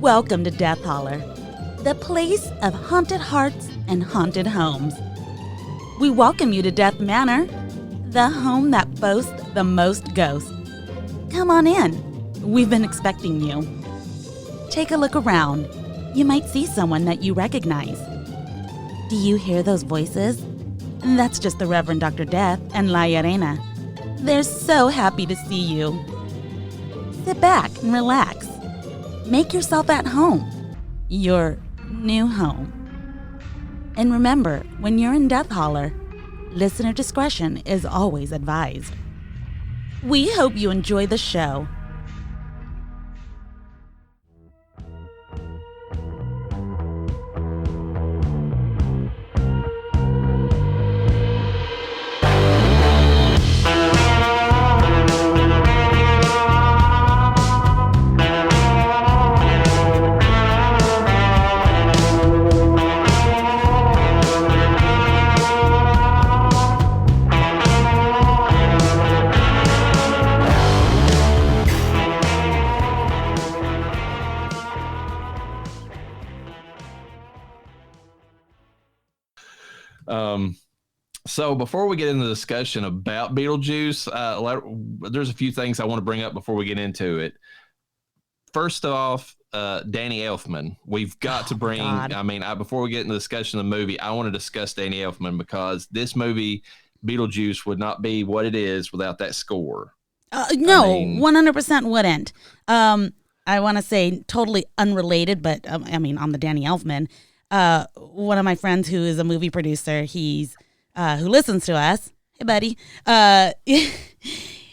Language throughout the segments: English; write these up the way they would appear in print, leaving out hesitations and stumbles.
Welcome to Death Holler, the place of haunted hearts and haunted homes. We welcome you to Death Manor, the home that boasts the most ghosts. Come on in. We've been expecting you. Take a look around. You might see someone that you recognize. Do you hear those voices? That's just the Reverend Dr. Death and LLareyna. They're so happy to see you. Sit back and relax. Make yourself at home. Your new home. And remember, when you're in Death Holler, listener discretion is always advised. We hope you enjoy the show. So before we get into the discussion about Beetlejuice, there's a few things I want to bring up before we get into it. First off, Danny Elfman. We've got to bring, before we get into the discussion of the movie, I want to discuss Danny Elfman because this movie, Beetlejuice, would not be what it is without that score. No, 100% wouldn't. I want to say totally unrelated, but on the Danny Elfman, one of my friends who is a movie producer, who listens to us. Hey, buddy.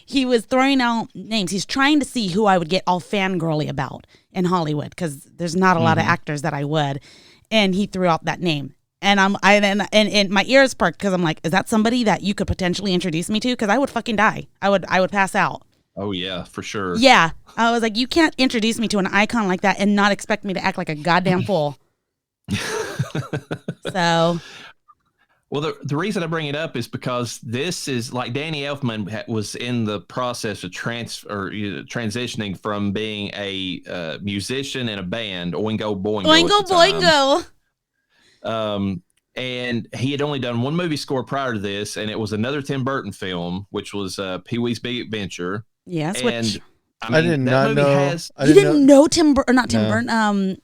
He was throwing out names. He's trying to see who I would get all fangirly about in Hollywood because there's not a lot of actors that I would. And he threw out that name. And and my ears perked because I'm like, is that somebody that you could potentially introduce me to? Because I would fucking die. I would pass out. Oh, yeah, for sure. Yeah. I was like, you can't introduce me to an icon like that and not expect me to act like a goddamn fool. So... Well, the reason I bring it up is because this is like Danny Elfman was in the process of transitioning from being a musician in a band, Oingo Boingo. Oingo Boingo. And he had only done one movie score prior to this, and it was another Tim Burton film, which was Pee-wee's Big Adventure. Yes, and I did not know. You didn't know Tim Burton, not Tim Burton.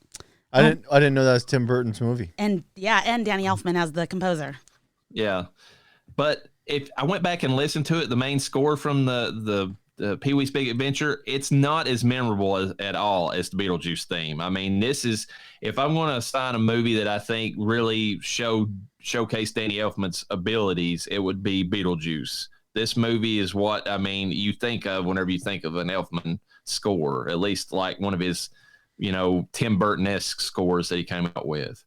I didn't know that was Tim Burton's movie. And Danny Elfman as the composer. Yeah, but if I went back and listened to it, the main score from the Pee-wee's Big Adventure, it's not as memorable at all as the Beetlejuice theme. I mean, this is, if I'm going to assign a movie that I think really showcased Danny Elfman's abilities, it would be Beetlejuice. This movie is what, you think of whenever you think of an Elfman score, at least like one of his, Tim Burton-esque scores that he came out with.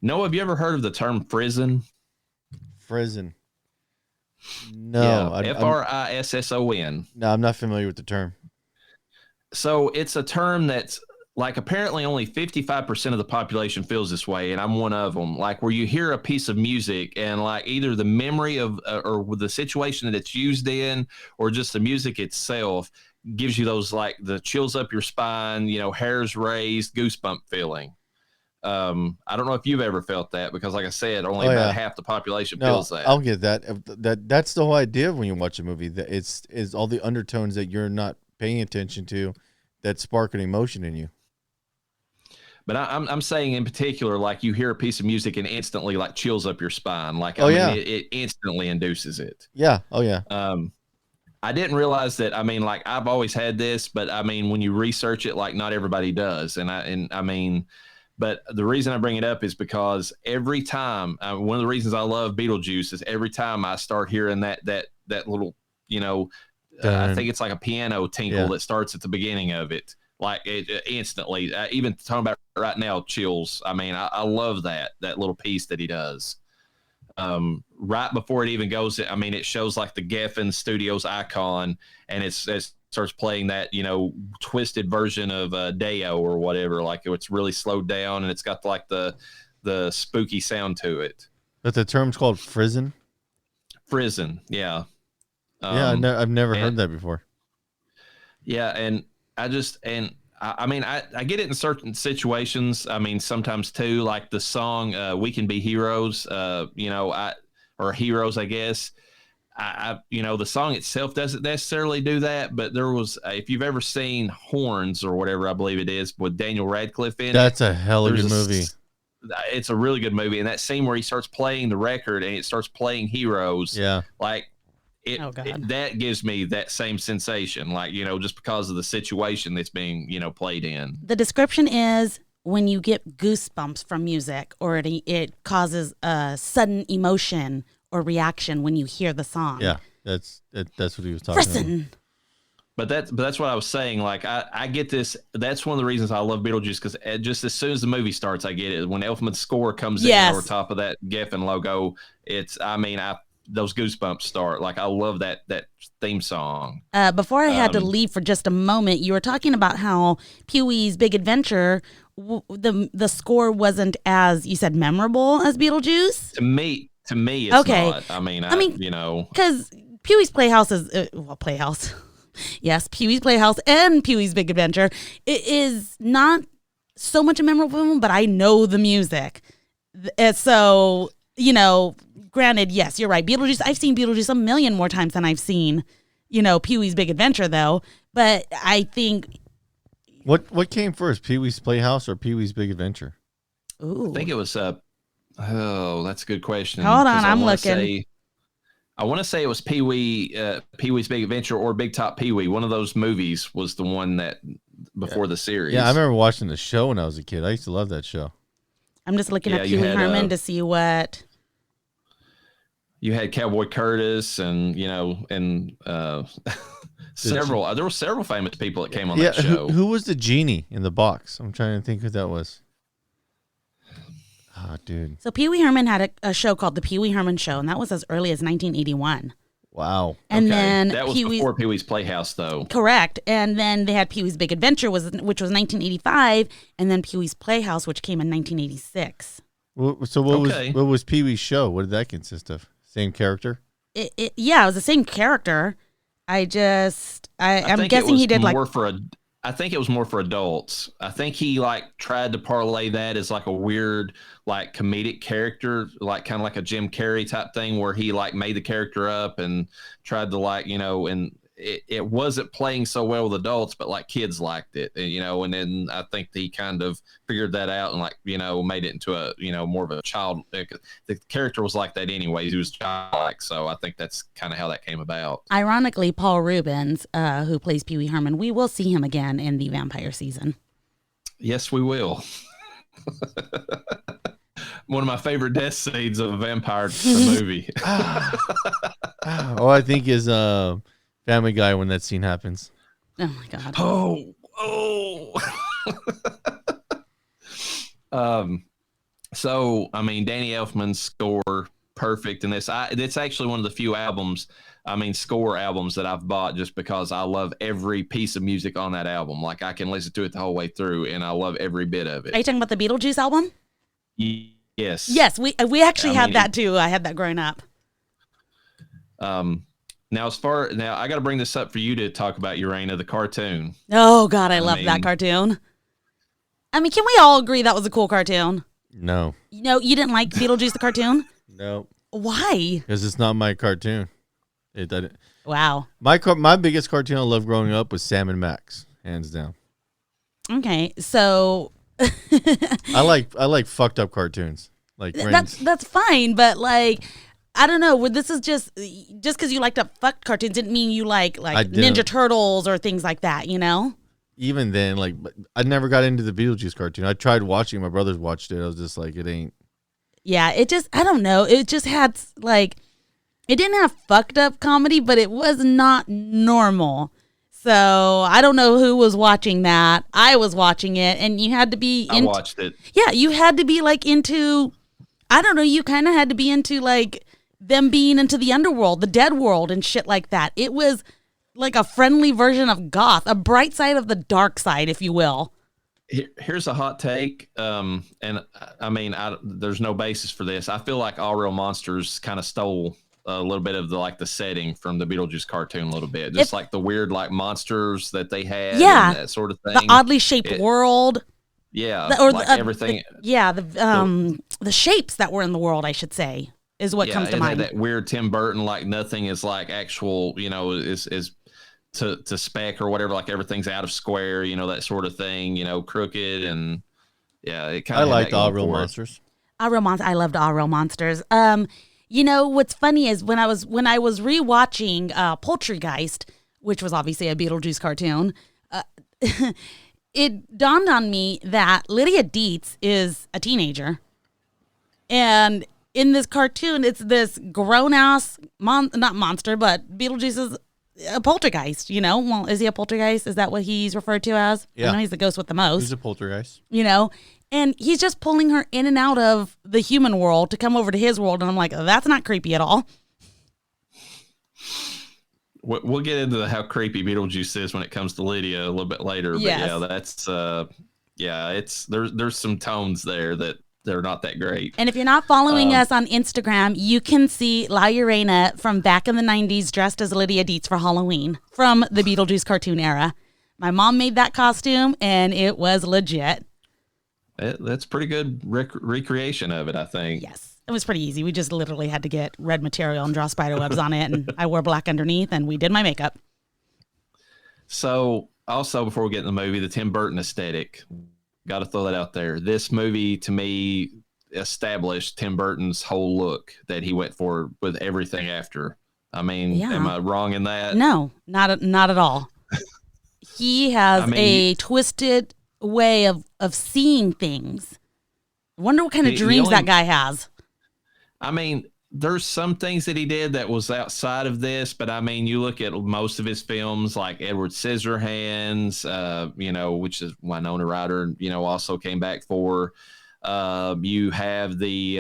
Noah, have you ever heard of the term frisson? Frisson. No. Yeah, Frisson. No, I'm not familiar with the term. So it's a term that's like apparently only 55% of the population feels this way, and I'm one of them. Like where you hear a piece of music and like either the memory of or the situation that it's used in or just the music itself gives you those like the chills up your spine, hairs raised, goosebump feeling. I don't know if you've ever felt that because, like I said, only about half the population feels that. I'll get that. That's the whole idea when you watch a movie. That it's all the undertones that you're not paying attention to that spark an emotion in you. But I'm saying in particular, like you hear a piece of music and instantly like chills up your spine. Like it instantly induces it. Yeah. Oh yeah. I didn't realize that. Like I've always had this, but when you research it, like not everybody does, But the reason I bring it up is because every time, one of the reasons I love Beetlejuice is every time I start hearing that little, I think it's like a piano tinkle that starts at the beginning of it, like it instantly. Even talking about right now, chills. I love that little piece that he does. Right before it even goes, it shows like the Geffen Studios icon, and it starts playing that, twisted version of Deo or whatever. Like it's really slowed down and it's got like the spooky sound to it. But the term's called frisson? Frisson, yeah. I've never heard that before. Yeah, and I mean, I get it in certain situations. I mean, sometimes too, like the song "We Can Be Heroes," or "Heroes," I guess. The song itself doesn't necessarily do that, but there was, if you've ever seen Horns or whatever, I believe it is, with Daniel Radcliffe in it. That's a hell of a movie. It's a really good movie. And that scene where he starts playing the record and it starts playing Heroes. Yeah. Like, that gives me that same sensation, like, just because of the situation that's being, played in. The description is when you get goosebumps from music, or it causes a sudden emotion or reaction when you hear the song. Yeah, that's what he was talking about. But that's what I was saying. Like, I get this. That's one of the reasons I love Beetlejuice, because just as soon as the movie starts, I get it. When Elfman's score comes in over top of that Geffen logo, those goosebumps start. Like, I love that theme song. Before I had to leave for just a moment, you were talking about how Pee-wee's Big Adventure, the score wasn't as, you said, memorable as Beetlejuice? To me, it's not. I mean, because Pee-wee's Playhouse is Playhouse. Yes, Pee-wee's Playhouse and Pee-wee's Big Adventure. It is not so much a memorable film, but I know the music. So, granted, yes, you're right. Beetlejuice, I've seen Beetlejuice a million more times than I've seen, Pee-wee's Big Adventure, though. But I think... What came first, Pee-wee's Playhouse or Pee-wee's Big Adventure? Ooh. I think it was... that's a good question. Hold on, I'm looking. I want to say it was Pee-wee's Big Adventure or Big Top Pee-wee. One of those movies was the one that before the series. Yeah, I remember watching the show when I was a kid. I used to love that show. I'm just looking at Pee-wee Herman to see what... You had Cowboy Curtis and, several. There were several famous people that came on that show. Who was the genie in the box? I'm trying to think who that was. Oh, dude. So Pee-wee Herman had a show called The Pee-wee Herman Show, and that was as early as 1981. Wow. And then that was before Pee-wee's Playhouse, though. Correct. And then they had Pee-wee's Big Adventure, which was 1985, and then Pee-wee's Playhouse, which came in 1986. So what was Pee-wee's show? What did that consist of? Same character? It was the same character. I'm guessing he did I think it was more for adults. I think he tried to parlay that as a weird comedic character, kind of like a Jim Carrey type thing, where he made the character up and tried to and it wasn't playing so well with adults, but kids liked it, and then I think he kind of figured that out and made it into a more of a child. The character was like that anyways. He was childlike, so I think that's kind of how that came about. Ironically, Paul Reubens, who plays Pee-wee Herman, we will see him again in the vampire season. Yes, we will. One of my favorite death scenes of a vampire movie. I think is Family Guy when that scene happens. Oh my God. So Danny Elfman's score perfect in this. It's actually one of the few score albums that I've bought just because I love every piece of music on that album. I can listen to it the whole way through, and I love every bit of it. Are you talking about the Beetlejuice album? Yes. Yes, we actually had that too. I had that growing up. Now, I got to bring this up for you to talk about, Loreyna, the cartoon. Oh God, I love that cartoon. Can we all agree that was a cool cartoon? No. You didn't like Beetlejuice the cartoon? No. Why? Because it's not my cartoon. Wow. My biggest cartoon I loved growing up was Sam and Max, hands down. Okay, so I like fucked up cartoons. That's fine, but I don't know. This is just because you liked up fucked cartoons didn't mean you like Ninja Turtles or things like that, Even then, I never got into the Beetlejuice cartoon. I tried watching it. My brothers watched it. I was just it ain't. Yeah, I don't know. It just had it didn't have fucked up comedy, but it was not normal. So I don't know who was watching that. I was watching it, and you had to be. I watched it. Yeah, you had to be into. I don't know. You kind of had to be into them being into the underworld, the dead world, and shit like that. It was a friendly version of goth, a bright side of the dark side, if you will. Here's a hot take, and there's no basis for this. I feel like All Real Monsters kind of stole a little bit of the setting from the Beetlejuice cartoon a little bit, just like the weird like monsters that they had, and that sort of thing. The oddly shaped world. Yeah, everything. The shapes that were in the world, I should say, is what comes to mind. That weird Tim Burton, like nothing is like actual, is to spec or whatever. Like everything's out of square, that sort of thing. Crooked and it kind of. I liked All Real Monsters. I loved All Real Monsters. What's funny is when I was rewatching Poultrygeist, which was obviously a Beetlejuice cartoon. It dawned on me that Lydia Dietz is a teenager. And in this cartoon, it's this grown-ass, not monster, but Beetlejuice is a poltergeist, Well, is he a poltergeist? Is that what he's referred to as? Yeah. I know he's the ghost with the most. He's a poltergeist. And he's just pulling her in and out of the human world to come over to his world. And I'm like, that's not creepy at all. We'll get into how creepy Beetlejuice is when it comes to Lydia a little bit later. Yes. But that's there's some tones there that they're not that great. And if you're not following us on Instagram, you can see LLareyna from back in the 90s dressed as Lydia Dietz for Halloween from the Beetlejuice cartoon era. My mom made that costume and it was legit. That's pretty good recreation of it, I think. Yes. It was pretty easy. We just literally had to get red material and draw spider webs on it, and I wore black underneath, and we did my makeup. So, also, before we get in the movie, the Tim Burton aesthetic, got to throw that out there. This movie, to me, established Tim Burton's whole look that he went for with everything after. I mean, am I wrong in that? No, not at all. He has a twisted way of seeing things. I wonder what kind of dreams that guy has. I mean, there's some things that he did that was outside of this, but I mean, you look at most of his films, like Edward Scissorhands, which is Wynonna Ryder, also came back for. You have the,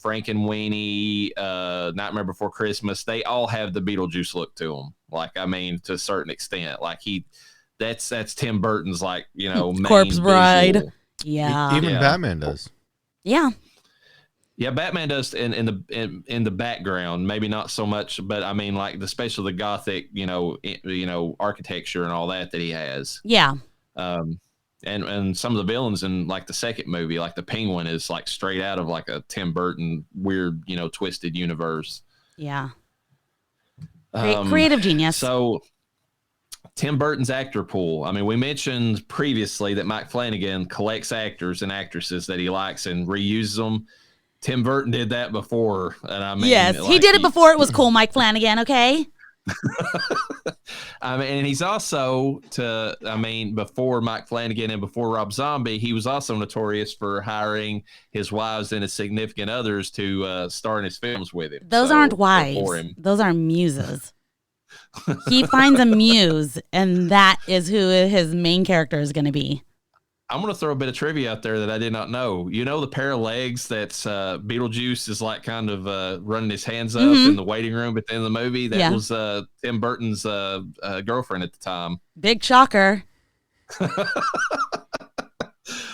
Frankenweenie, Nightmare Before Christmas. They all have the Beetlejuice look to them. Like, I mean, to a certain extent, like that's Tim Burton's main Corpse Bride. Visual. Yeah. Even Batman does. Yeah. Yeah, Batman does in the background, maybe not so much, but I mean, like especially the Gothic, architecture and all that he has. Yeah. And some of the villains in like the second movie, like the Penguin, is like straight out of like a Tim Burton weird, twisted universe. Yeah. Creative genius. So Tim Burton's actor pool. I mean, we mentioned previously that Mike Flanagan collects actors and actresses that he likes and reuses them. Tim Burton did that before, and I mean, yes, he did it before it was cool. Mike Flanagan, okay. I mean, and he's also before Mike Flanagan and before Rob Zombie, he was also notorious for hiring his wives and his significant others to star in his films with him. Those aren't wives; those are muses. He finds a muse, and that is who his main character is going to be. I'm going to throw a bit of trivia out there that I did not know. The pair of legs that's Beetlejuice is like kind of running his hands up in the waiting room at the end of the movie? That was Tim Burton's girlfriend at the time. Big shocker.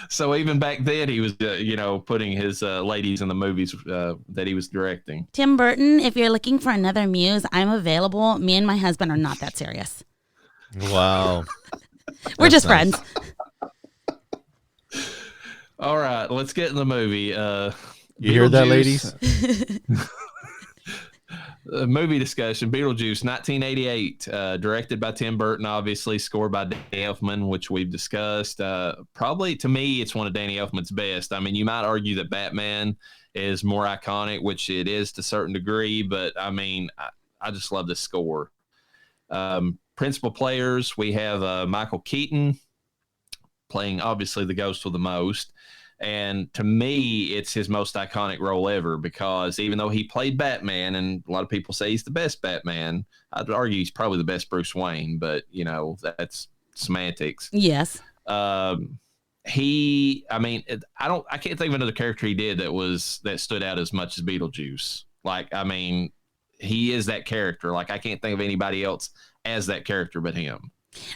So even back then, he was, putting his ladies in the movies that he was directing. Tim Burton, if you're looking for another muse, I'm available. Me and my husband are not that serious. Wow. We're just friends. All right, let's get in the movie. You hear that, ladies? Movie discussion. Beetlejuice, 1988, directed by Tim Burton, obviously scored by Danny Elfman, which we've discussed. Probably, to me, it's one of Danny Elfman's best. I mean, you might argue that Batman is more iconic, which it is to a certain degree, but I mean, I just love this score. Principal players, we have Michael Keaton playing, obviously, the ghost with the most. And to me, it's his most iconic role ever, because even though he played Batman, and a lot of people say he's the best Batman, I'd argue he's probably the best Bruce Wayne, but, that's semantics. Yes. I can't think of another character he did that stood out as much as Beetlejuice. Like, I mean, he is that character. Like, I can't think of anybody else as that character but him.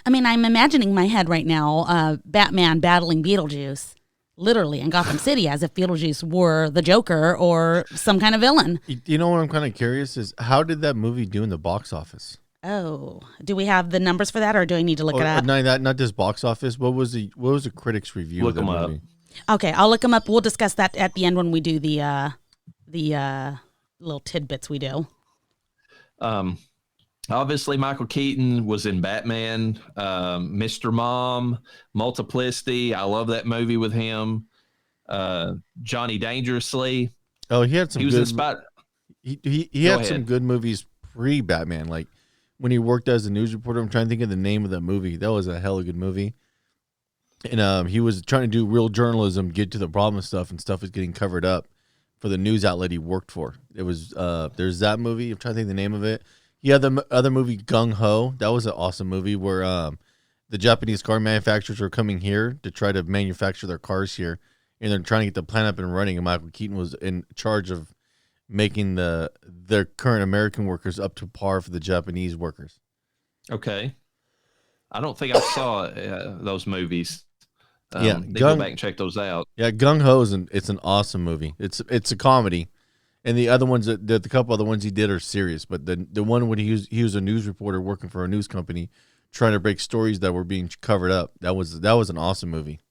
I mean, I'm imagining in my head right now, Batman battling Beetlejuice. literally in Gotham City as if Beetlejuice were the Joker or some kind of villain. You know what I'm kind of curious is how did that movie do in the box office? Oh, do we have the numbers for that, or do I need to look it up? Not just box office. What was the critics' review Look of the them movie? Okay, I'll look them up. We'll discuss that at the end when we do the little tidbits we do. Obviously, Michael Keaton was in Batman, Mr. Mom, Multiplicity. I love that movie with him. Johnny Dangerously. Oh, he had some. He was good, in Spot. He had some good movies pre-Batman, like when he worked as a news reporter. I'm trying to think of the name of that movie. That was a hella good movie. And he was trying to do real journalism, get to the problem and stuff is getting covered up for the news outlet he worked for. It was there's that movie. I'm trying to think of the name of it. He had the other movie, Gung Ho. That was an awesome movie where the Japanese car manufacturers were coming here to try to manufacture their cars here, and they're trying to get the plant up and running. And Michael Keaton was in charge of making their current American workers up to par for the Japanese workers. Okay. I don't think I saw those movies. Yeah, go back and check those out. Yeah, Gung Ho it's an awesome movie. It's a comedy, and the other ones the couple other ones he did are serious. But the one when he was a news reporter working for a news company, trying to break stories that were being covered up. That was an awesome movie.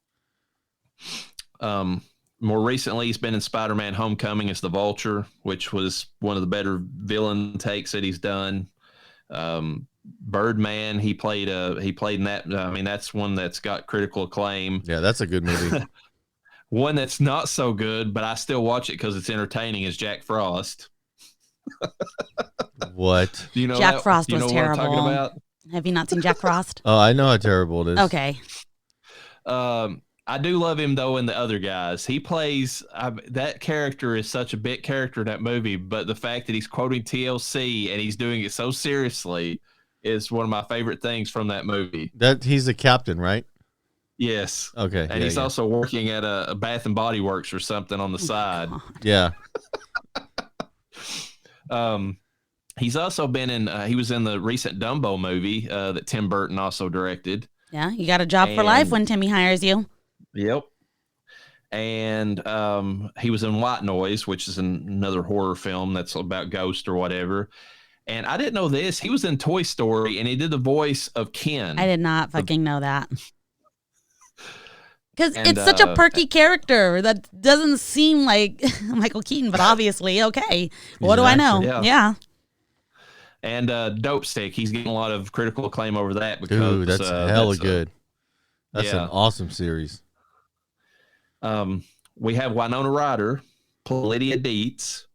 More recently, he's been in Spider-Man: Homecoming as the Vulture, which was one of the better villain takes that he's done. Birdman, he played in that. I mean, that's one that's got critical acclaim. Yeah, that's a good movie. One that's not so good, but I still watch it because it's entertaining, is Jack Frost. What? Do you know Jack Frost was terrible. What I'm talking about? Have you not seen Jack Frost? Oh, I know how terrible it is. Okay. I do love him though in The Other Guys. He plays that character is such a big character in that movie, but the fact that he's quoting TLC and he's doing it so seriously is one of my favorite things from that movie. That he's the captain, right? Yes. Okay. And he's also working at a Bath and Body Works or something on the side. Yeah. He's also been in. He was in the recent Dumbo movie that Tim Burton also directed. Yeah, you got a job for life when Timmy hires you. Yep. And he was in White Noise, which is another horror film that's about ghosts or whatever. And I didn't know this. He was in Toy Story, and he did the voice of Ken. I did not fucking know that. Because it's such a perky character that doesn't seem like Michael Keaton, but obviously, okay. What do I know? Yeah. And Dope Stick, he's getting a lot of critical acclaim over that. Because, dude, that's hella good. That's an awesome series. We have Wynonna Ryder, Lydia Dietz,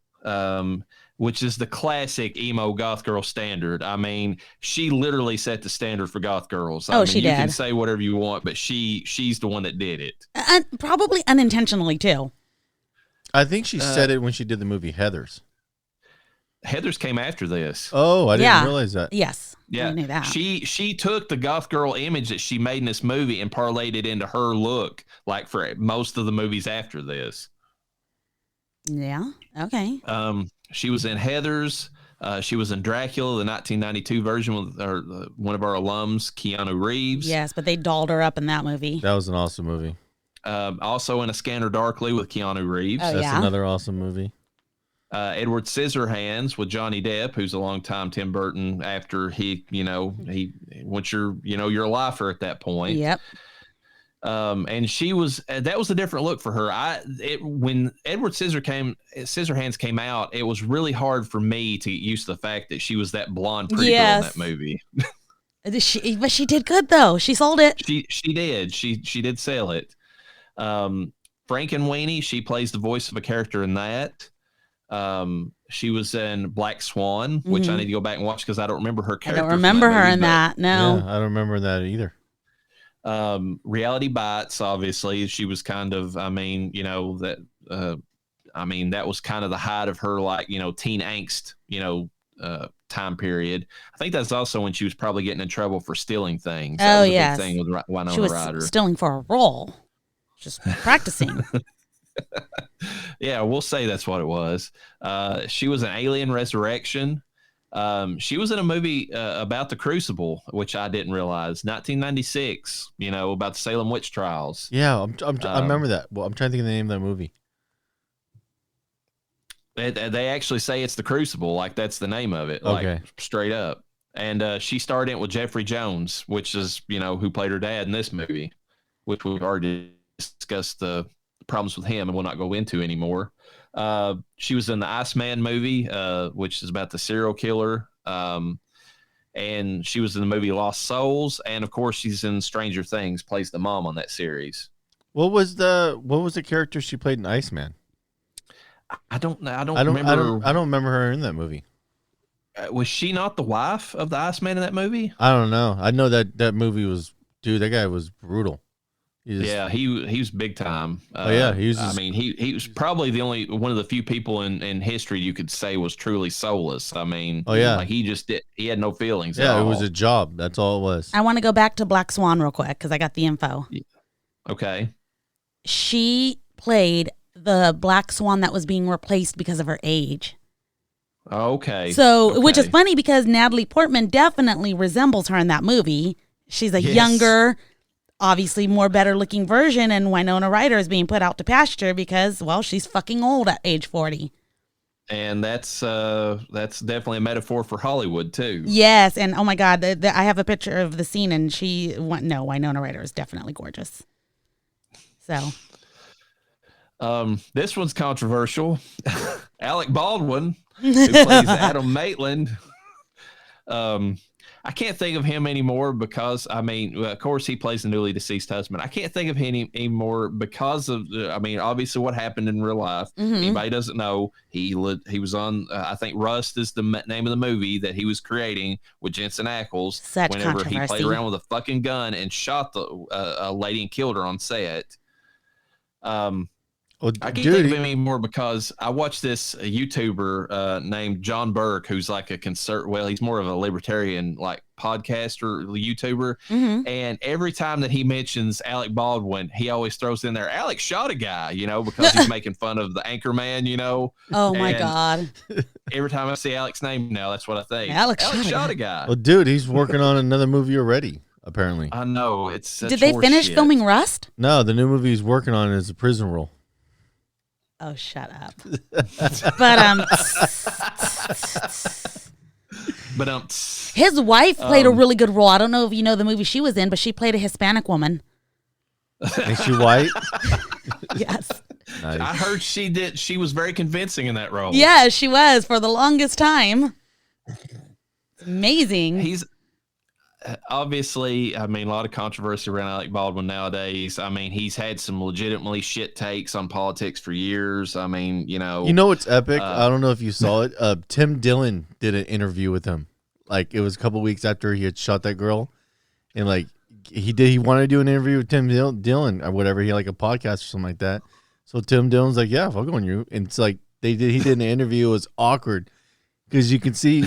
which is the classic emo goth girl standard. I mean, she literally set the standard for goth girls. I mean, she did. You can say whatever you want, but she's the one that did it. Probably unintentionally, too. I think she said it when she did the movie Heathers. Heathers came after this. Oh, I didn't realize that. Yes. Yeah. I knew that. She took the goth girl image that she made in this movie and parlayed it into her look, like for most of the movies after this. Yeah. Okay. She was in Heathers. She was in Dracula, the 1992 version with one of our alums, Keanu Reeves. Yes, but they dolled her up in that movie. That was an awesome movie. Also in A Scanner Darkly with Keanu Reeves. Oh, That's another awesome movie. Edward Scissorhands with Johnny Depp, who's a longtime Tim Burton after he once you're a lifer at that point. Yep. And she was that was a different look for her. When Edward Scissorhands came out, it was really hard for me to get used to the fact that she was that blonde pretty girl in that movie. But she did good though. She sold it. She did. She did sell it. Frankenweenie, she plays the voice of a character in that. She was in Black Swan, which I need to go back and watch because I don't remember her character. I don't remember her in that. No, yeah, I don't remember that either. Reality Bites, obviously, she was kind of. That was kind of the height of her, teen angst, time period. I think that's also when she was probably getting in trouble for stealing things. That was a big thing with Wynonna she was Ryder. Stealing for a role, just practicing. Yeah, we'll say that's what it was. She was in Alien Resurrection. She was in a movie about the Crucible, which I didn't realize. 1996, about the Salem witch trials. Yeah, I remember that. Well, I'm trying to think of the name of that movie. They actually say it's the Crucible, like that's the name of it, okay. Like straight up. And she starred in it with Jeffrey Jones, which is who played her dad in this movie, which we've already discussed the problems with him and will not go into anymore. She was in the Iceman movie, which is about the serial killer. And she was in the movie Lost Souls, and of course she's in Stranger Things, plays the mom on that series. What was the character she played in Iceman? I don't remember. I don't remember her in that movie. Was she not the wife of the Iceman in that movie? I don't know. I know that movie was, dude, that guy was brutal. He was big time. He was. He was probably the only one of the few people in history you could say was truly soulless. He had no feelings. Yeah, it was a job. That's all it was. I want to go back to Black Swan real quick because I got the info. Okay. She played the Black Swan that was being replaced because of her age. Okay. So, which is funny because Natalie Portman definitely resembles her in that movie. She's a younger, obviously more better looking version, and Wynonna Ryder is being put out to pasture because, well, she's fucking old at age 40. And that's definitely a metaphor for Hollywood too. Yes, and oh my God, I have a picture of the scene, and Wynonna Ryder is definitely gorgeous. So, this one's controversial. Alec Baldwin, who plays Adam Maitland. I can't think of him anymore because, of course, he plays the newly deceased husband. I can't think of him anymore because of, obviously what happened in real life. Mm-hmm. Anybody doesn't know, he was on, I think Rust is the name of the movie that he was creating with Jensen Ackles. Whenever he played around with a fucking gun and shot a lady and killed her on set. I can't think of him anymore because I watched this YouTuber named John Burke, who's like he's more of a libertarian like podcaster YouTuber. Mm-hmm. And every time that he mentions Alec Baldwin, he always throws in there, Alec shot a guy, because he's making fun of the Anchorman, Oh my God. Every time I see Alec's name now, that's what I think. Alex shot a guy. Well, dude, he's working on another movie already, apparently. I know. Did they finish filming Rust? No, the new movie he's working on is a prison role. Oh, shut up. But his wife played a really good role. I don't know if you know the movie she was in, but she played a Hispanic woman. Is she white? Yes. Nice. I heard she did. She was very convincing in that role. Yeah, she was for the longest time. It's amazing. He's obviously, a lot of controversy around Alec Baldwin nowadays. He's had some legitimately shit takes on politics for years. You know what's epic? I don't know if you saw it. Tim Dillon did an interview with him. Like, it was a couple weeks after he had shot that girl, and like he wanted to do an interview with Tim Dillon or whatever. He had like a podcast or something like that. So Tim Dillon's like, "Yeah, I'll go on you." And it's like he did an interview. It was awkward because you can see.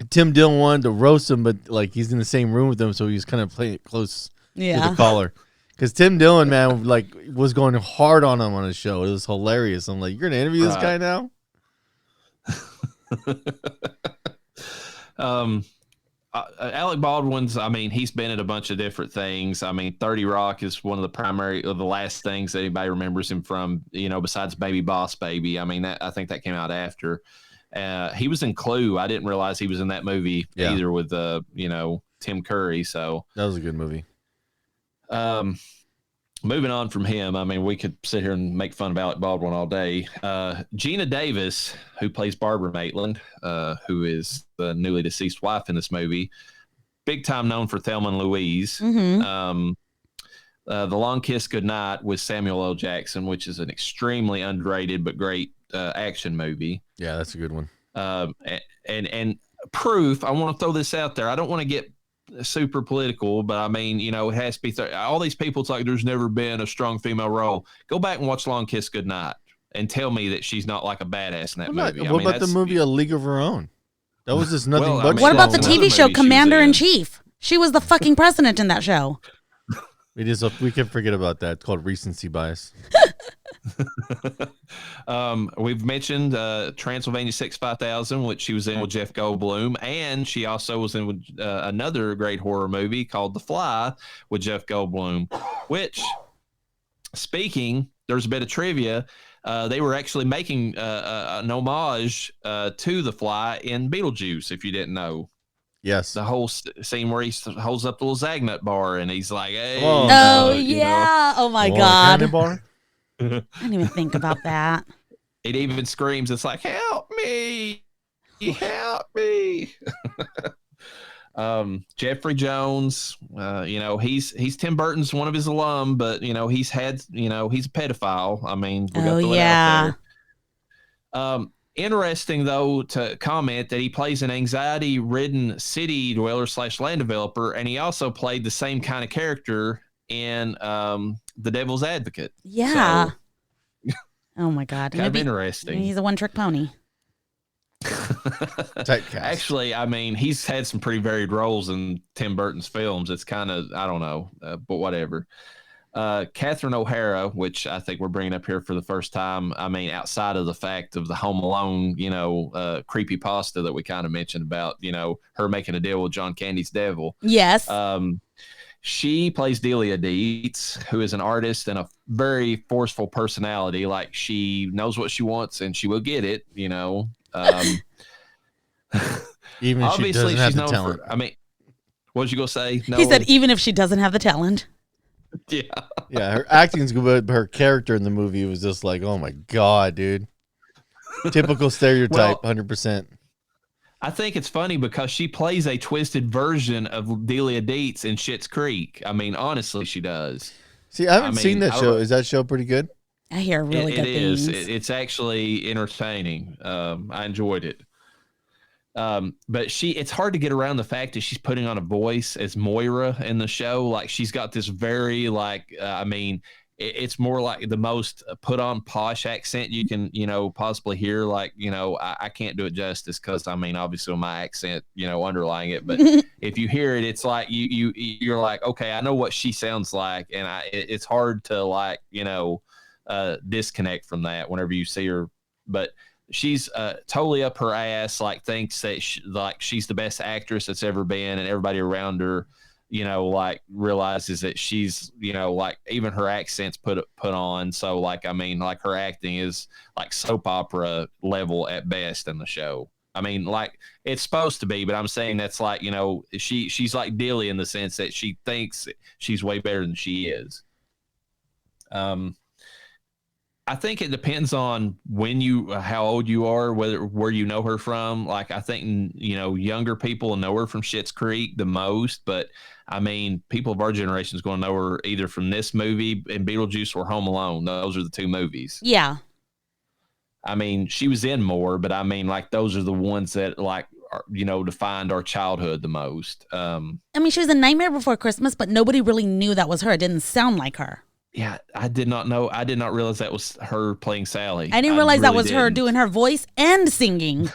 Tim Dillon wanted to roast him, but like he's in the same room with them, so he was kind of playing it close to the caller. Because Tim Dillon, man, like was going hard on him on his show. It was hilarious. I'm like, you're gonna interview this guy now? Alec Baldwin's, he's been at a bunch of different things. 30 Rock is one of the last things that anybody remembers him from. Besides Baby Boss Baby. I think that came out after. He was in Clue. I didn't realize he was in that movie either with, Tim Curry. So that was a good movie. Moving on from him, we could sit here and make fun of Alec Baldwin all day. Gina Davis, who plays Barbara Maitland, who is the newly deceased wife in this movie, big time known for Thelma and Louise. Mm-hmm. The Long Kiss Goodnight with Samuel L. Jackson, which is an extremely underrated but great action movie. Yeah, that's a good one. And proof, I want to throw this out there. I don't want to get super political, but it has to be all these people. It's like there's never been a strong female role. Go back and watch Long Kiss Goodnight and tell me that she's not like a badass in that movie. What about the movie A League of Her Own? That was just nothing but. What about the TV show Commander in Chief? She was the fucking president in that show. We can forget about that. It's called recency bias. We've mentioned Transylvania 65000, which she was in with Jeff Goldblum, and she also was in with another great horror movie called The Fly with Jeff Goldblum, which, speaking, there's a bit of trivia. They were actually making an homage to The Fly in Beetlejuice, if you didn't know. Yes. The whole scene where he holds up the little Zagnut bar and he's like, hey. Oh, yeah. Oh, my God. Bar? I didn't even think about that. It even screams, it's like, help me. Help me. Jeffrey Jones, he's Tim Burton's one of his alum, but he's had, he's a pedophile. I mean, we got to throw it out there. Interesting though to comment that he plays an anxiety-ridden city dweller / land developer, and he also played the same kind of character in The Devil's Advocate. Yeah. So, oh my God. Kind of interesting. He's a one-trick pony. Actually, I mean, he's had some pretty varied roles in Tim Burton's films. It's kind of, I don't know, but whatever. Catherine O'Hara, which I think we're bringing up here for the first time. I mean, outside of the fact of the Home Alone, creepypasta that we kind of mentioned about, her making a deal with John Candy's devil. Yes. She plays Delia Dietz, who is an artist and a very forceful personality. Like, she knows what she wants and she will get it, Even if she doesn't have the talent. What was you going to say? No. He said, even if she doesn't have the talent. Yeah. Yeah, her acting's good, but her character in the movie was just like, oh my God, dude. Typical stereotype, 100%. I think it's funny because she plays a twisted version of Delia Dietz in Schitt's Creek. I mean, honestly, she does. See, I haven't seen that show. Is that show pretty good? I hear really good things. It is. It's actually entertaining. I enjoyed it. But it's hard to get around the fact that she's putting on a voice as Moira in the show. Like, she's got this very, it's more like the most put on posh accent you can, possibly hear. Like, I can't do it justice because, obviously my accent, underlying it. But if you hear it, it's like you're like, okay, I know what she sounds like. And it's hard to disconnect from that whenever you see her. But she's totally up her ass, thinks that she's the best actress that's ever been, and everybody around her, realizes that she's, even her accent's put on. So her acting is soap opera level at best in the show. It's supposed to be, but I'm saying that's she's like Dilly in the sense that she thinks she's way better than she is. I think it depends on how old you are, where you know her from. I think, younger people know her from Schitt's Creek the most, but people of our generation is going to know her either from this movie and Beetlejuice or Home Alone. Those are the two movies. Yeah. She was in more, but those are the ones that defined our childhood the most. She was in Nightmare Before Christmas, but nobody really knew that was her. It didn't sound like her. Yeah, I did not know. I did not realize that was her playing Sally. I didn't realize that was her doing her voice and singing.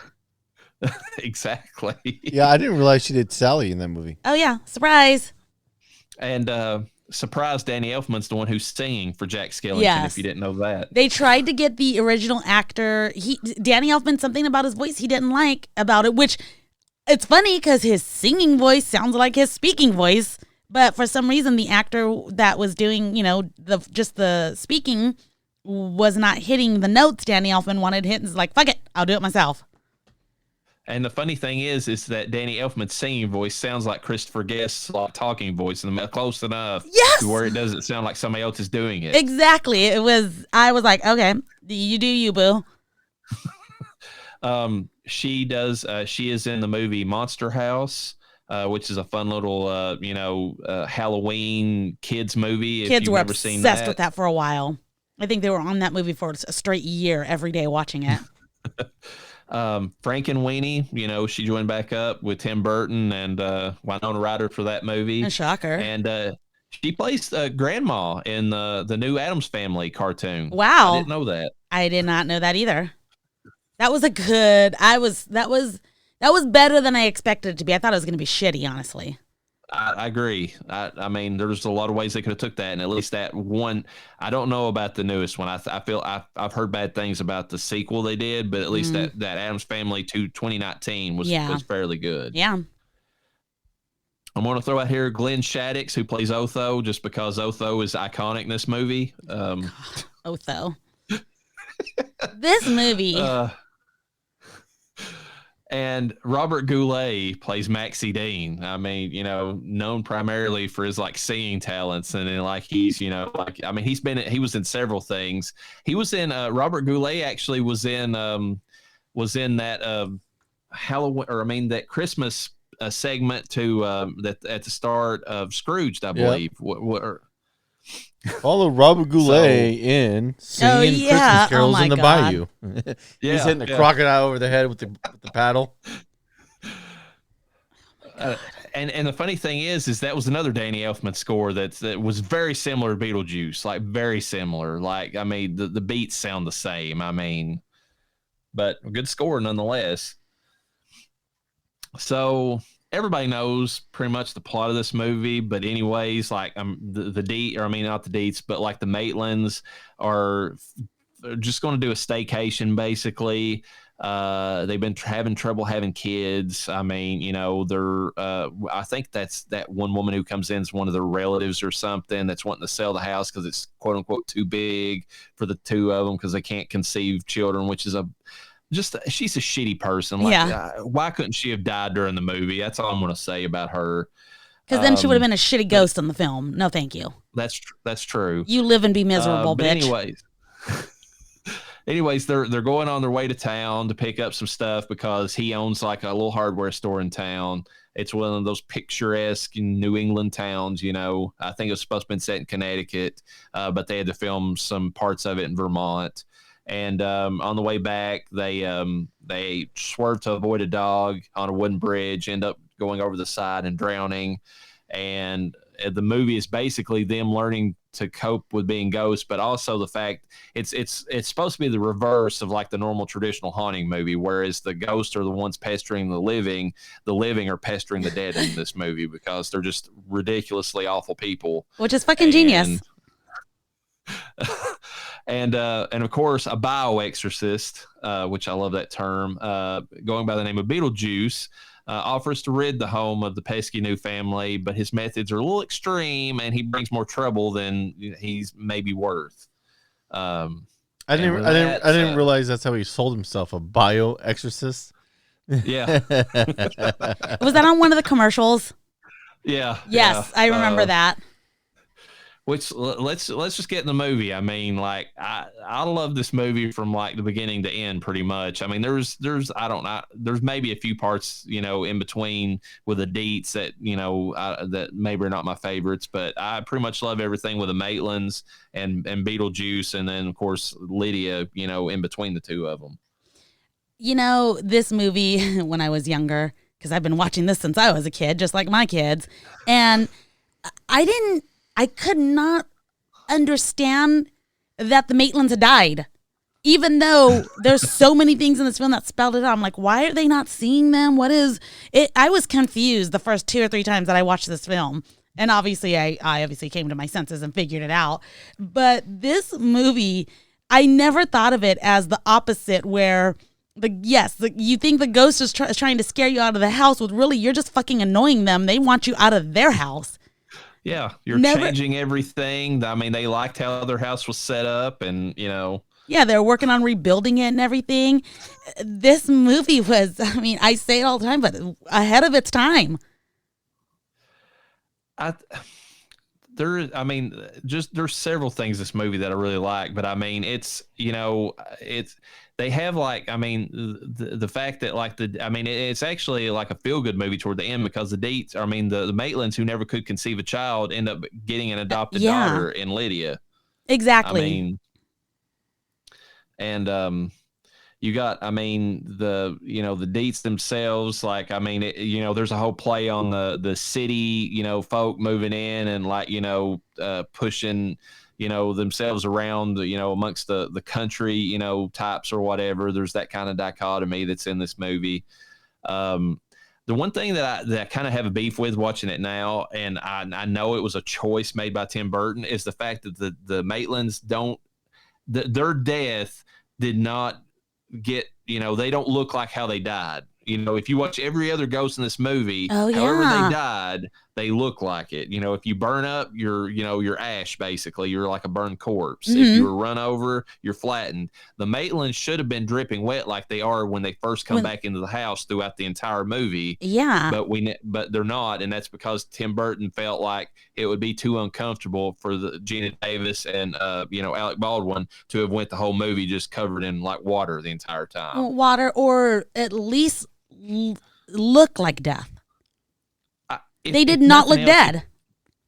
Exactly. Yeah, I didn't realize she did Sally in that movie. Oh, yeah. Surprise. And surprise, Danny Elfman's the one who's singing for Jack Skellington, yes. If you didn't know that. They tried to get the original actor. Danny Elfman, something about his voice he didn't like about it, which it's funny because his singing voice sounds like his speaking voice. But for some reason, the actor that was doing, the speaking was not hitting the notes Danny Elfman wanted hit. And was like, fuck it, I'll do it myself. And the funny thing is that Danny Elfman's singing voice sounds like Christopher Guest's talking voice, and close enough to where it doesn't sound like somebody else is doing it. Exactly. I was like, okay, you do you, boo. She is in the movie Monster House. Which is a fun little, Halloween kids movie. Kids were obsessed with that for a while. I think they were on that movie for a straight year, every day watching it. Frankenweenie, she joined back up with Tim Burton and Wynonna Ryder for that movie. A shocker. And she plays Grandma in the new Addams Family cartoon. Wow. I didn't know that. I did not know that either. That was that was better than I expected it to be. I thought it was going to be shitty, honestly. I agree. I mean, there's a lot of ways they could have took that, and at least that one. I don't know about the newest one. I feel I've heard bad things about the sequel they did, but at least that Addams Family 2019 was fairly good. Yeah. I'm going to throw out here Glenn Shaddix, who plays Otho, just because Otho is iconic in this movie. Otho. This movie. And Robert Goulet plays Maxie Dean. I mean, known primarily for his like singing talents, and then like he's, he was in several things. He was in Robert Goulet actually was in that Halloween, or that Christmas segment to that at the start of Scrooged, I believe. Follow Robert Goulet in singing Christmas carols in the bayou. He's hitting the crocodile over the head with the paddle. And the funny thing is that was another Danny Elfman score that was very similar to Beetlejuice, like very similar. Like, I mean, the beats sound the same. I mean, but a good score nonetheless. So everybody knows pretty much the plot of this movie, but anyways, like not the Dietz, but like the Maitlands are just going to do a staycation basically. They've been having trouble having kids. I mean, they're I think that's that one woman who comes in is one of their relatives or something that's wanting to sell the house because it's quote unquote too big for the two of them because they can't conceive children, which is she's a shitty person. Like, why couldn't she have died during the movie? That's all I'm going to say about her. Because then she would have been a shitty ghost in the film. No, thank you. That's true. You live and be miserable, bitch. Anyways, they're going on their way to town to pick up some stuff because he owns like a little hardware store in town. It's one of those picturesque New England towns, I think it was supposed to be set in Connecticut, but they had to film some parts of it in Vermont. And on the way back, they swerve to avoid a dog on a wooden bridge, end up going over the side and drowning. And the movie is basically them learning to cope with being ghosts, but also the fact it's supposed to be the reverse of like the normal traditional haunting movie, whereas the ghosts are the ones pestering the living are pestering the dead in this movie because they're just ridiculously awful people. Which is fucking genius. And of course, a bioexorcist, which I love that term, going by the name of Beetlejuice, offers to rid the home of the pesky new family, but his methods are a little extreme, and he brings more trouble than he's maybe worth. I didn't realize that's how he sold himself, a bioexorcist. Yeah. Was that on one of the commercials? Yeah. Yes, I remember that. Which let's just get in the movie. I mean, like I love this movie from like the beginning to end, pretty much. I mean, there's there's maybe a few parts in between with the Dietz that that maybe are not my favorites, but I pretty much love everything with the Maitlands and Beetlejuice, and then of course Lydia, in between the two of them. This movie when I was younger, because I've been watching this since I was a kid, just like my kids, and I could not understand that the Maitlands had died, even though there's so many things in this film that spelled it out. I'm like, why are they not seeing them? What is it? I was confused the first 2 or 3 times that I watched this film. And obviously, I obviously came to my senses and figured it out. But this movie, I never thought of it as the opposite, where you think the ghost is trying to scare you out of the house, with really you're just fucking annoying them. They want you out of their house. Yeah, you're changing everything. I mean, they liked how their house was set up, and yeah, they're working on rebuilding it and everything. This movie was, I say it all the time, but ahead of its time. There's several things this movie that I really like, but they have the fact that it's actually like a feel good movie toward the end, because the Dietz, the Maitlands, who never could conceive a child, end up getting an adopted daughter in Lydia. Exactly. You got, the Dietz themselves, there's a whole play on the city, folk moving in and pushing, themselves around, amongst the country, types or whatever. There's that kind of dichotomy that's in this movie. the one thing that I kind of have a beef with watching it now, and I know it was a choice made by Tim Burton, is the fact that the Maitlands their death did not get, they don't look like how they died. If you watch every other ghost in this movie, however they died, they look like it. If you burn up, you're ash, basically. You're like a burned corpse. Mm-hmm. If you were run over, you're flattened. The Maitlands should have been dripping wet like they are when they first come back into the house throughout the entire movie. Yeah. But they're not, and that's because Tim Burton felt like it would be too uncomfortable for the Gina Davis and Alec Baldwin to have went the whole movie just covered in like water the entire time. Water, or at least look like death. They did not look dead.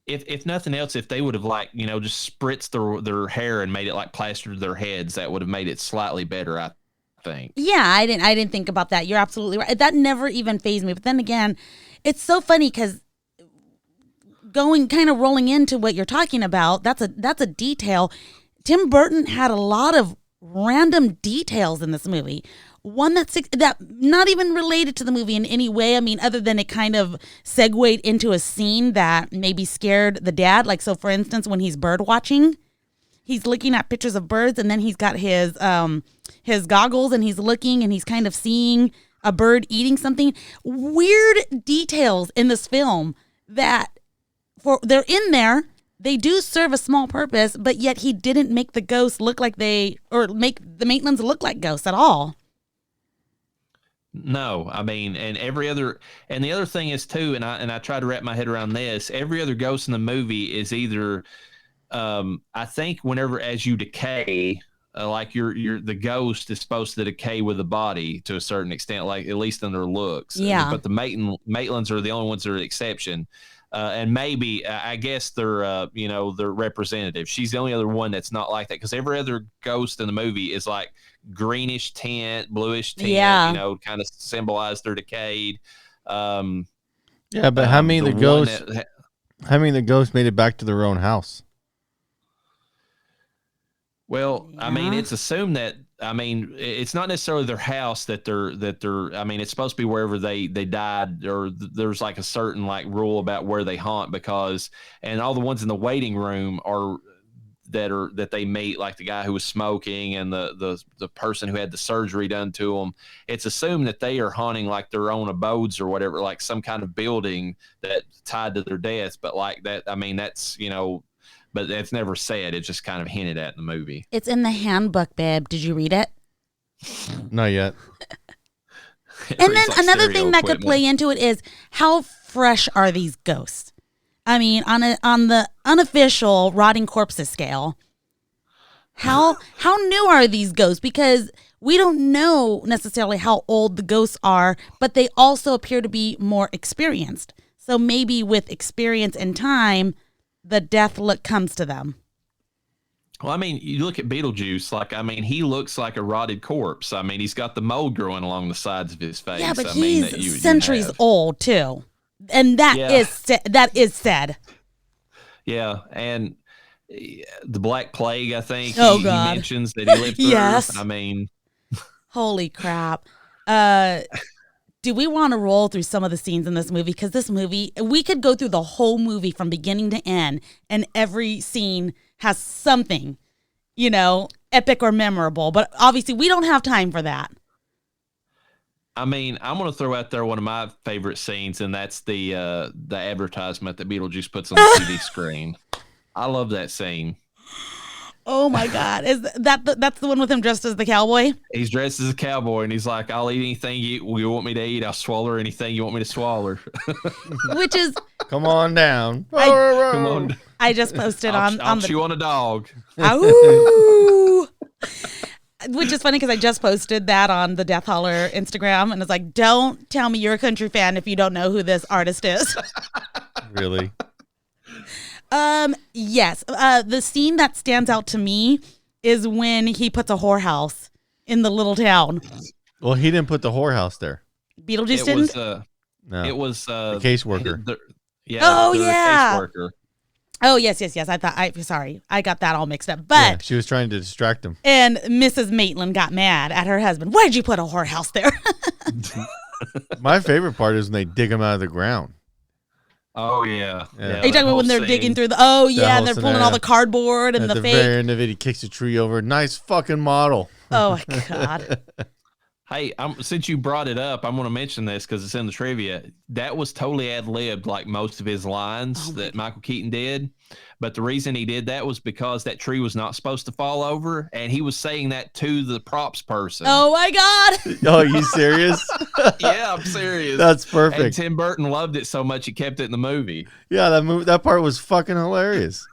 If nothing else, if they would have just spritzed their hair and made it like plastered their heads, that would have made it slightly better, I think. Yeah, I didn't think about that. You're absolutely right. That never even fazed me. But then again, it's so funny because rolling into what you're talking about, that's a detail. Tim Burton had a lot of random details in this movie. One that not even related to the movie in any way. I mean, other than it kind of segued into a scene that maybe scared the dad. Like, so for instance, when he's bird watching, he's looking at pictures of birds, and then he's got his goggles, and he's looking, and he's kind of seeing a bird eating something. Weird details in this film that they're in there. They do serve a small purpose, but yet he didn't make the ghosts look like make the Maitlands look like ghosts at all. No, I mean, and the other thing is too, and I try to wrap my head around this. Every other ghost in the movie is either, I think, whenever as you decay, like the ghost is supposed to decay with the body to a certain extent, like at least in their looks. Yeah. But the Maitlands are the only ones that are the exception. And maybe I guess they're their representative. She's the only other one that's not like that, because every other ghost in the movie is like greenish tint, bluish tint. Yeah. Kind of symbolize they're decayed. But how many of the ghosts made it back to their own house? Well, yeah. I mean, it's assumed that. I mean, it's not necessarily their house that they're. I mean, it's supposed to be wherever they died, or there's like a certain like rule about where they haunt, and all the ones in the waiting room are that they meet, like the guy who was smoking and the person who had the surgery done to them. It's assumed that they are haunting like their own abodes or whatever, like some kind of building that tied to their deaths. But like that, I mean, that's but it's never said. It's just kind of hinted at in the movie. It's in the handbook, babe. Did you read it? Not yet. And then another thing that could play into it is how fresh are these ghosts? I mean, on the unofficial rotting corpses scale, how new are these ghosts? Because we don't know necessarily how old the ghosts are, but they also appear to be more experienced. So maybe with experience and time, the death look comes to them. Well, I mean, you look at Beetlejuice, like, I mean, he looks like a rotted corpse. I mean, he's got the mold growing along the sides of his face. Yeah, but he's centuries old too. And that is said. Yeah, and the Black Plague, I think, God. He mentions that he lived through. Yes. I mean. Holy crap. Do we want to roll through some of the scenes in this movie? Because this movie, we could go through the whole movie from beginning to end, and every scene has something, epic or memorable. But obviously, we don't have time for that. I mean, I'm going to throw out there one of my favorite scenes, and that's the advertisement that Beetlejuice puts on the TV screen. I love that scene. Oh my God! Is that's the one with him dressed as the cowboy? He's dressed as a cowboy, and he's like, "I'll eat anything you want me to eat. I'll swallow anything you want me to swallow." Which is come on down. Come on. I just posted I'll chew on a dog. Ooh. Which is funny because I just posted that on the Death Holler Instagram, and it's like, don't tell me you're a country fan if you don't know who this artist is. Really? Yes. The scene that stands out to me is when he puts a whorehouse in the little town. Well, he didn't put the whorehouse there. Beetlejuice didn't? No. It was the caseworker. Caseworker. Oh, yes. Sorry. I got that all mixed up. But she was trying to distract him. And Mrs. Maitland got mad at her husband. Why did you put a whorehouse there? My favorite part is when they dig them out of the ground. Oh yeah. Are you talking about when they're digging through the? Oh yeah, and they're pulling all the cardboard and at the the fake. very end of it, he kicks a tree over. Nice fucking model. Oh my god. Hey, since you brought it up, I'm going to mention this because it's in the trivia. That was totally ad-libbed, like most of his lines that Michael Keaton did. But the reason he did that was because that tree was not supposed to fall over, and he was saying that to the props person. Oh my god. Oh, are you serious? Yeah, I'm serious. That's perfect. And Tim Burton loved it so much he kept it in the movie. Yeah, that part was fucking hilarious.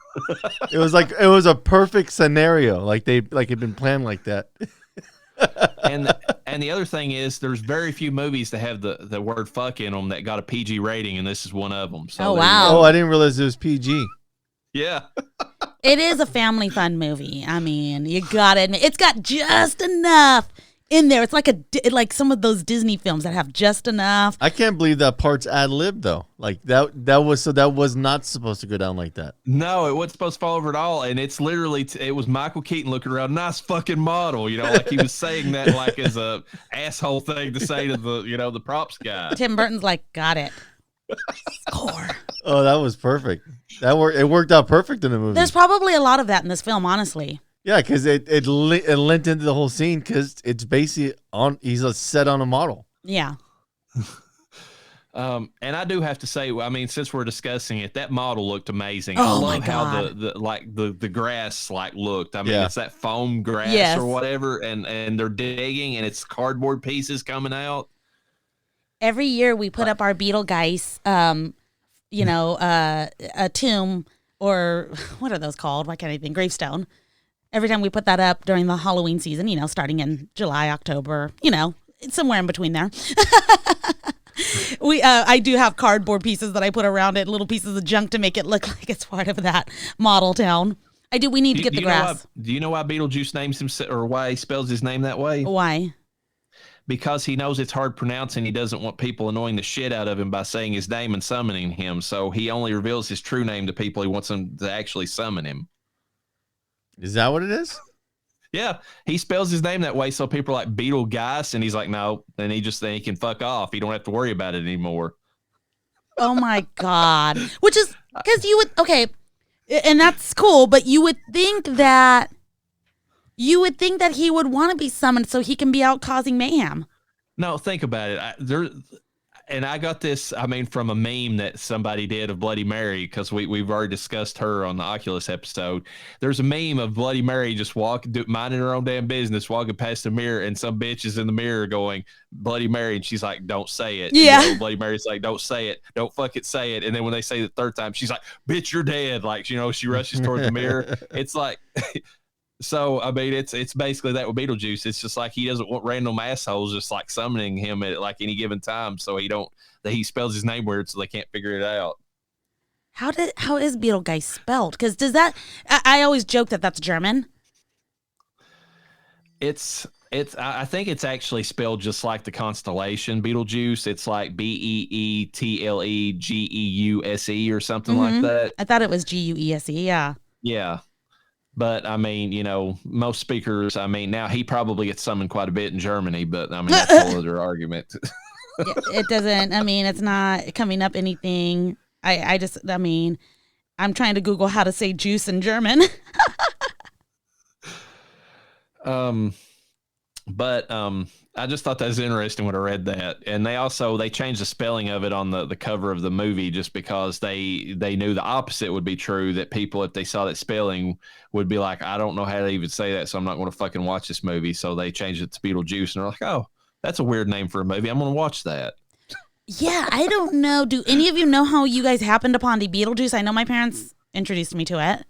It was a perfect scenario. Like it had been planned like that. And the other thing is, there's very few movies that have the word fuck in them that got a PG rating, and this is one of them. So oh wow! Oh, I didn't realize it was PG. Yeah, it is a family fun movie. I mean, you gotta admit, it's got just enough in there. It's like some of those Disney films that have just enough. I can't believe that part's ad-lib though. Like that was not supposed to go down like that. No, it wasn't supposed to fall over at all. And it's literally it was Michael Keaton looking around, nice fucking model, like he was saying that like as a asshole thing to say to the props guy. Tim Burton's like, got it. Score. Oh, that was perfect. It worked out perfect in the movie. There's probably a lot of that in this film, honestly. Yeah, because it lent into the whole scene because it's basically he's a set on a model. Yeah. And I do have to say, I mean, since we're discussing it, that model looked amazing. Oh, I love how the grass looked. I mean, it's that foam grass or whatever, and they're digging, and it's cardboard pieces coming out. Every year we put up our Beetlegeist, a tomb, or what are those called? Why can't I think? Gravestone. Every time we put that up during the Halloween season, starting in July, October, somewhere in between there. I do have cardboard pieces that I put around it, little pieces of junk to make it look like it's part of that model town. I do. We need to get the grass. Do you know why Beetlejuice names himself, or why he spells his name that way? Why? Because he knows it's hard pronouncing. He doesn't want people annoying the shit out of him by saying his name and summoning him. So he only reveals his true name to people he wants them to actually summon him. Is that what it is? Yeah, he spells his name that way, so people are like Beetlegeist, and he's like, no, and he can fuck off. He don't have to worry about it anymore. Oh my god! Which is because you would and that's cool, but you would think that he would want to be summoned so he can be out causing mayhem. No, think about it. I got this, from a meme that somebody did of Bloody Mary, because we've already discussed her on the Oculus episode. There's a meme of Bloody Mary just minding her own damn business, walking past the mirror, and some bitch is in the mirror going, Bloody Mary, and she's like, don't say it. Yeah. Bloody Mary's like, don't say it. Don't fucking say it. And then when they say it the third time, she's like, bitch, you're dead. Like, she rushes toward the mirror. It's like... So, it's basically that with Beetlejuice. It's just like he doesn't want random assholes just like summoning him at like any given time. So he spells his name weird so they can't figure it out. How is Beetlegeist spelled? Because I always joke that that's German. I think it's actually spelled just like the constellation Beetlejuice. It's like BEETLEGEUSE or something like that. I thought it was GUESE. Yeah. Yeah. But, most speakers, now he probably gets summoned quite a bit in Germany, but, that's a whole other argument. It doesn't, it's not coming up anything. I'm trying to Google how to say juice in German. I just thought that was interesting when I read that. And they changed the spelling of it on the cover of the movie just because they knew the opposite would be true, that people, if they saw that spelling, would be like, I don't know how to even say that, so I'm not going to fucking watch this movie. So they changed it to Beetlejuice, and they're like, oh, that's a weird name for a movie. I'm going to watch that. Yeah, I don't know. Do any of you know how you guys happened upon the Beetlejuice? I know my parents introduced me to it.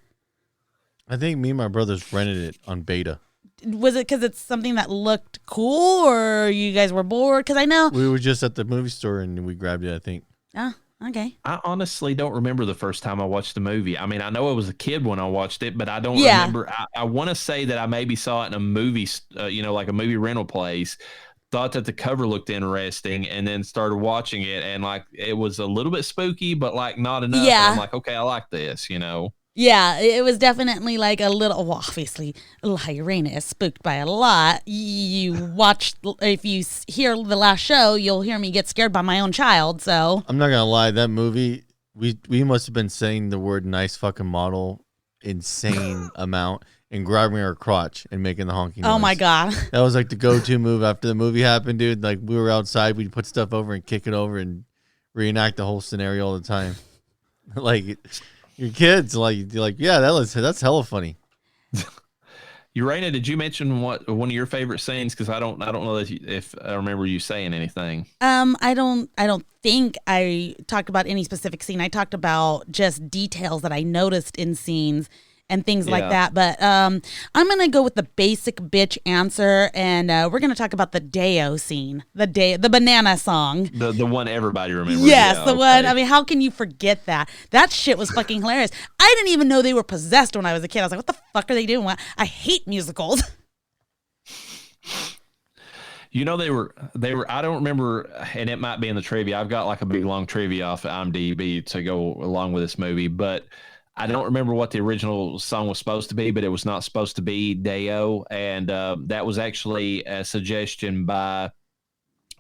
I think me and my brothers rented it on beta. Was it because it's something that looked cool, or you guys were bored? Because I know we were just at the movie store and we grabbed it, I think. Oh, okay. I honestly don't remember the first time I watched the movie. I know I was a kid when I watched it, but I don't remember. I want to say that I maybe saw it in a movie, like a movie rental place. Thought that the cover looked interesting, and then started watching it, and like it was a little bit spooky, but like not enough. Yeah. I'm like, okay, I like this, Yeah, it was definitely like a little, well, obviously, LLareyna is spooked by a lot. If you hear the last show, you'll hear me get scared by my own child, so. I'm not going to lie, that movie, we must have been saying the word nice fucking model insane amount and grabbing her crotch and making the honking noise. Oh my God. That was like the go-to move after the movie happened, dude. Like we were outside, we'd put stuff over and kick it over and reenact the whole scenario all the time. Like your kids, yeah, that's hella funny. Lorena, did you mention one of your favorite scenes? Because I don't know if I remember you saying anything. I don't think I talked about any specific scene. I talked about just details that I noticed in scenes and things like that. But I'm gonna go with the basic bitch answer, and we're gonna talk about the Deo scene, the banana song, the one everybody remembers. Yes, the one. I mean, how can you forget that? That shit was fucking hilarious. I didn't even know they were possessed when I was a kid. I was like, what the fuck are they doing? I hate musicals. You know, they were. I don't remember, and it might be in the trivia. I've got like a big long trivia off of IMDb to go along with this movie, but I don't remember what the original song was supposed to be, but it was not supposed to be Deo, and that was actually a suggestion by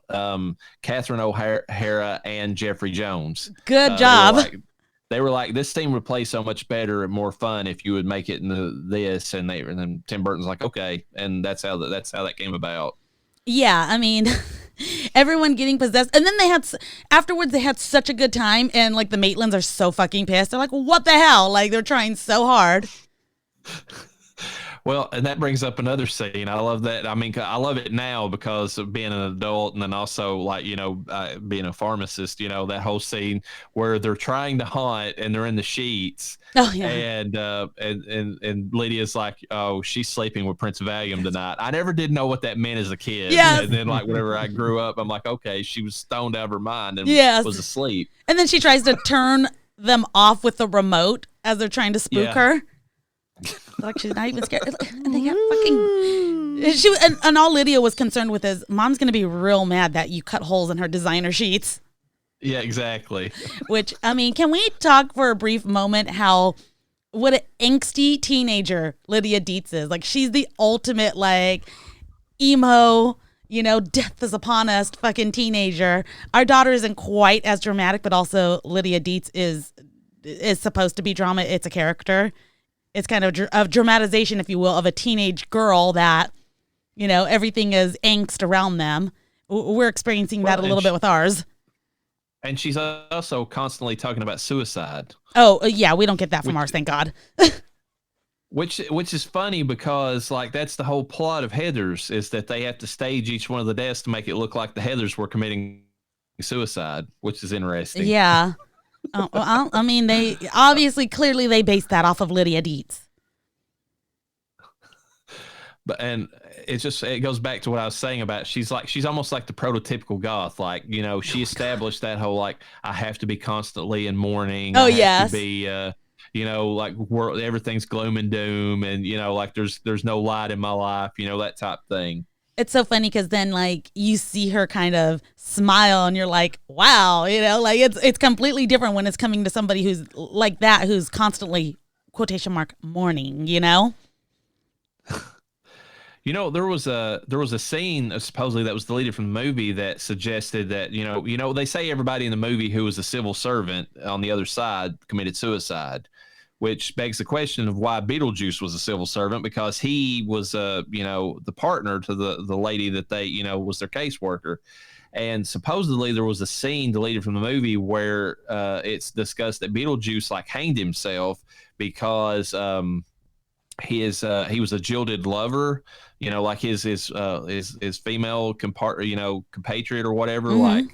Catherine O'Hara and Jeffrey Jones. Good job. They were like, this scene would play so much better and more fun if you would make it into this, and then Tim Burton's like, okay, and that's how that came about. Yeah, I mean, everyone getting possessed. And then afterwards they had such a good time, and like the Maitlands are so fucking pissed. They're like, what the hell? Like they're trying so hard. Well, and that brings up another scene. I love that. I mean, I love it now because of being an adult, and then also like, being a pharmacist, that whole scene where they're trying to haunt and they're in the sheets. Oh yeah. And Lydia's like, oh, she's sleeping with Prince Valium tonight. I never did know what that meant as a kid. Yes. And then like whenever I grew up, I'm like, okay, she was stoned out of her mind and was asleep. And then she tries to turn them off with the remote as they're trying to spook her. Like she's not even scared. And they got fucking. And all Lydia was concerned with is, Mom's gonna be real mad that you cut holes in her designer sheets. Yeah, exactly. Which, I mean, can we talk for a brief moment what an angsty teenager Lydia Dietz is? Like, she's the ultimate like emo, death is upon us fucking teenager. Our daughter isn't quite as dramatic, but also Lydia Dietz is supposed to be drama. It's a character. It's kind of a dramatization, if you will, of a teenage girl that, everything is angst around them. We're experiencing that a little bit with ours. And she's also constantly talking about suicide. Oh, yeah, we don't get that from ours, thank God. Which is funny because, like, that's the whole plot of Heathers, is that they have to stage each one of the deaths to make it look like the Heathers were committing suicide, which is interesting. Yeah. I mean, they obviously, clearly, they based that off of Lydia Dietz. And it goes back to what I was saying about she's almost like the prototypical goth. Like, she established that whole like, I have to be constantly in mourning. Oh, I have yes. to be like everything's gloom and doom, and like there's no light in my life. That type thing. It's so funny because then like you see her kind of smile and you're like, wow, like it's completely different when it's coming to somebody who's like that, who's constantly quotation mark mourning, There was a scene supposedly that was deleted from the movie that suggested that, they say everybody in the movie who was a civil servant on the other side committed suicide, which begs the question of why Beetlejuice was a civil servant, because he was, the partner to the lady that they, was their caseworker. And supposedly there was a scene deleted from the movie where it's discussed that Beetlejuice like hanged himself because he was a jilted lover, like his female compatriot or whatever, like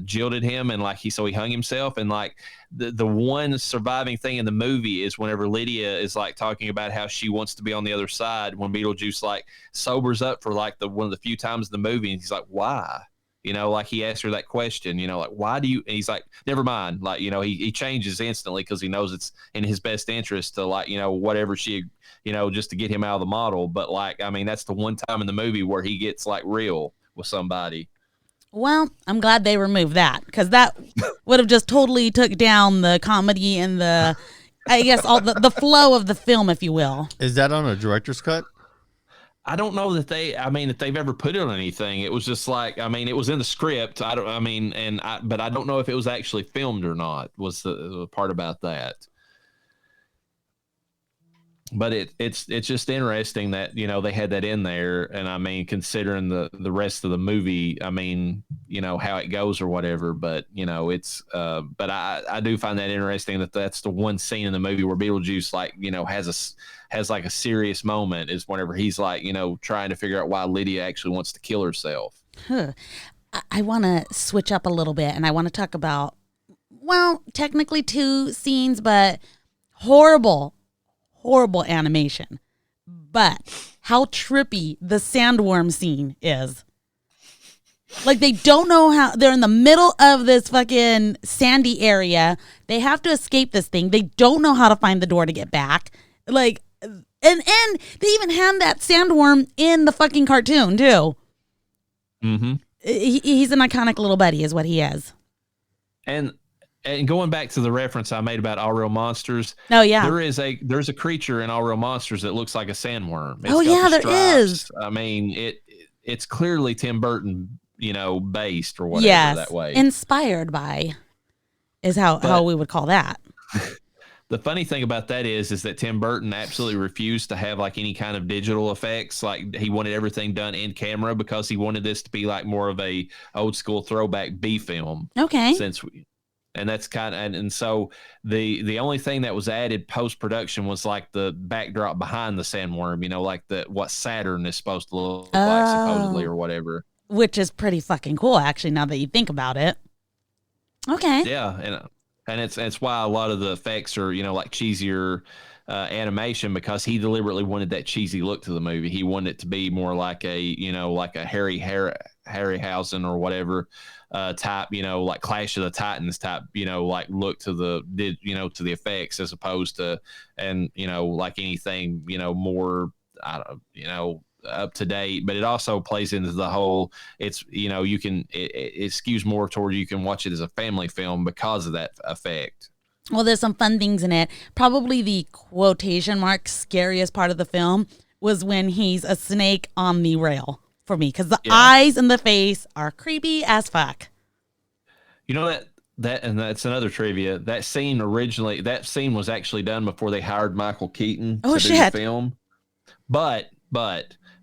jilted him, and like he hung himself. And like the one surviving thing in the movie is whenever Lydia is like talking about how she wants to be on the other side, when Beetlejuice like sobers up for like one of the few times in the movie, and he's like, why? Like he asked her that question, like, why do you, and he's like, never mind. Like, he changes instantly because he knows it's in his best interest to like, whatever she, just to get him out of the model. But like, I mean, that's the one time in the movie where he gets like real with somebody. Well, I'm glad they removed that, because that would have just totally took down the comedy and the I guess all the flow of the film, if you will. Is that on a director's cut? I don't know that if they've ever put it on anything. It was just like, it was in the script. But I don't know if it was actually filmed or not, was the part about that. But it's just interesting that, they had that in there. And considering the rest of the movie, how it goes or whatever, but but I do find that interesting that that's the one scene in the movie where Beetlejuice has like a serious moment is whenever he's trying to figure out why Lydia actually wants to kill herself. I want to switch up a little bit, and I want to talk about, technically 2 scenes, but horrible animation. But how trippy the sandworm scene is. Like, they don't know how, they're in the middle of this fucking sandy area. They have to escape this thing. They don't know how to find the door to get back. Like, and they even had that sandworm in the fucking cartoon too. Mm-hmm. He's an iconic little buddy is what he is. And going back to the reference I made about All Real Monsters. Oh yeah. There's a creature in All Real Monsters that looks like a sandworm. There is. It's clearly Tim Burton, based or whatever that way. Inspired by is how we would call that. The funny thing about that is that Tim Burton absolutely refused to have like any kind of digital effects. Like, he wanted everything done in camera because he wanted this to be like more of a old school throwback B film. Okay. And that's and so the only thing that was added post production was like the backdrop behind the sandworm, like what Saturn is supposed to look like supposedly or whatever. Which is pretty fucking cool, actually, now that you think about it. Okay. Yeah, and it's why a lot of the effects are like cheesier animation, because he deliberately wanted that cheesy look to the movie. He wanted it to be more like a like a Harryhausen or whatever type, like Clash of the Titans type, like look to the effects, as opposed to like anything more up to date. But it also plays into the whole, it's it skews more toward you can watch it as a family film because of that effect. Well, there's some fun things in it. Probably the quotation mark scariest part of the film was when he's a snake on the rail for me, because the eyes and the face are creepy as fuck. That and that's another trivia. That scene was actually done before they hired Michael Keaton to do the film. But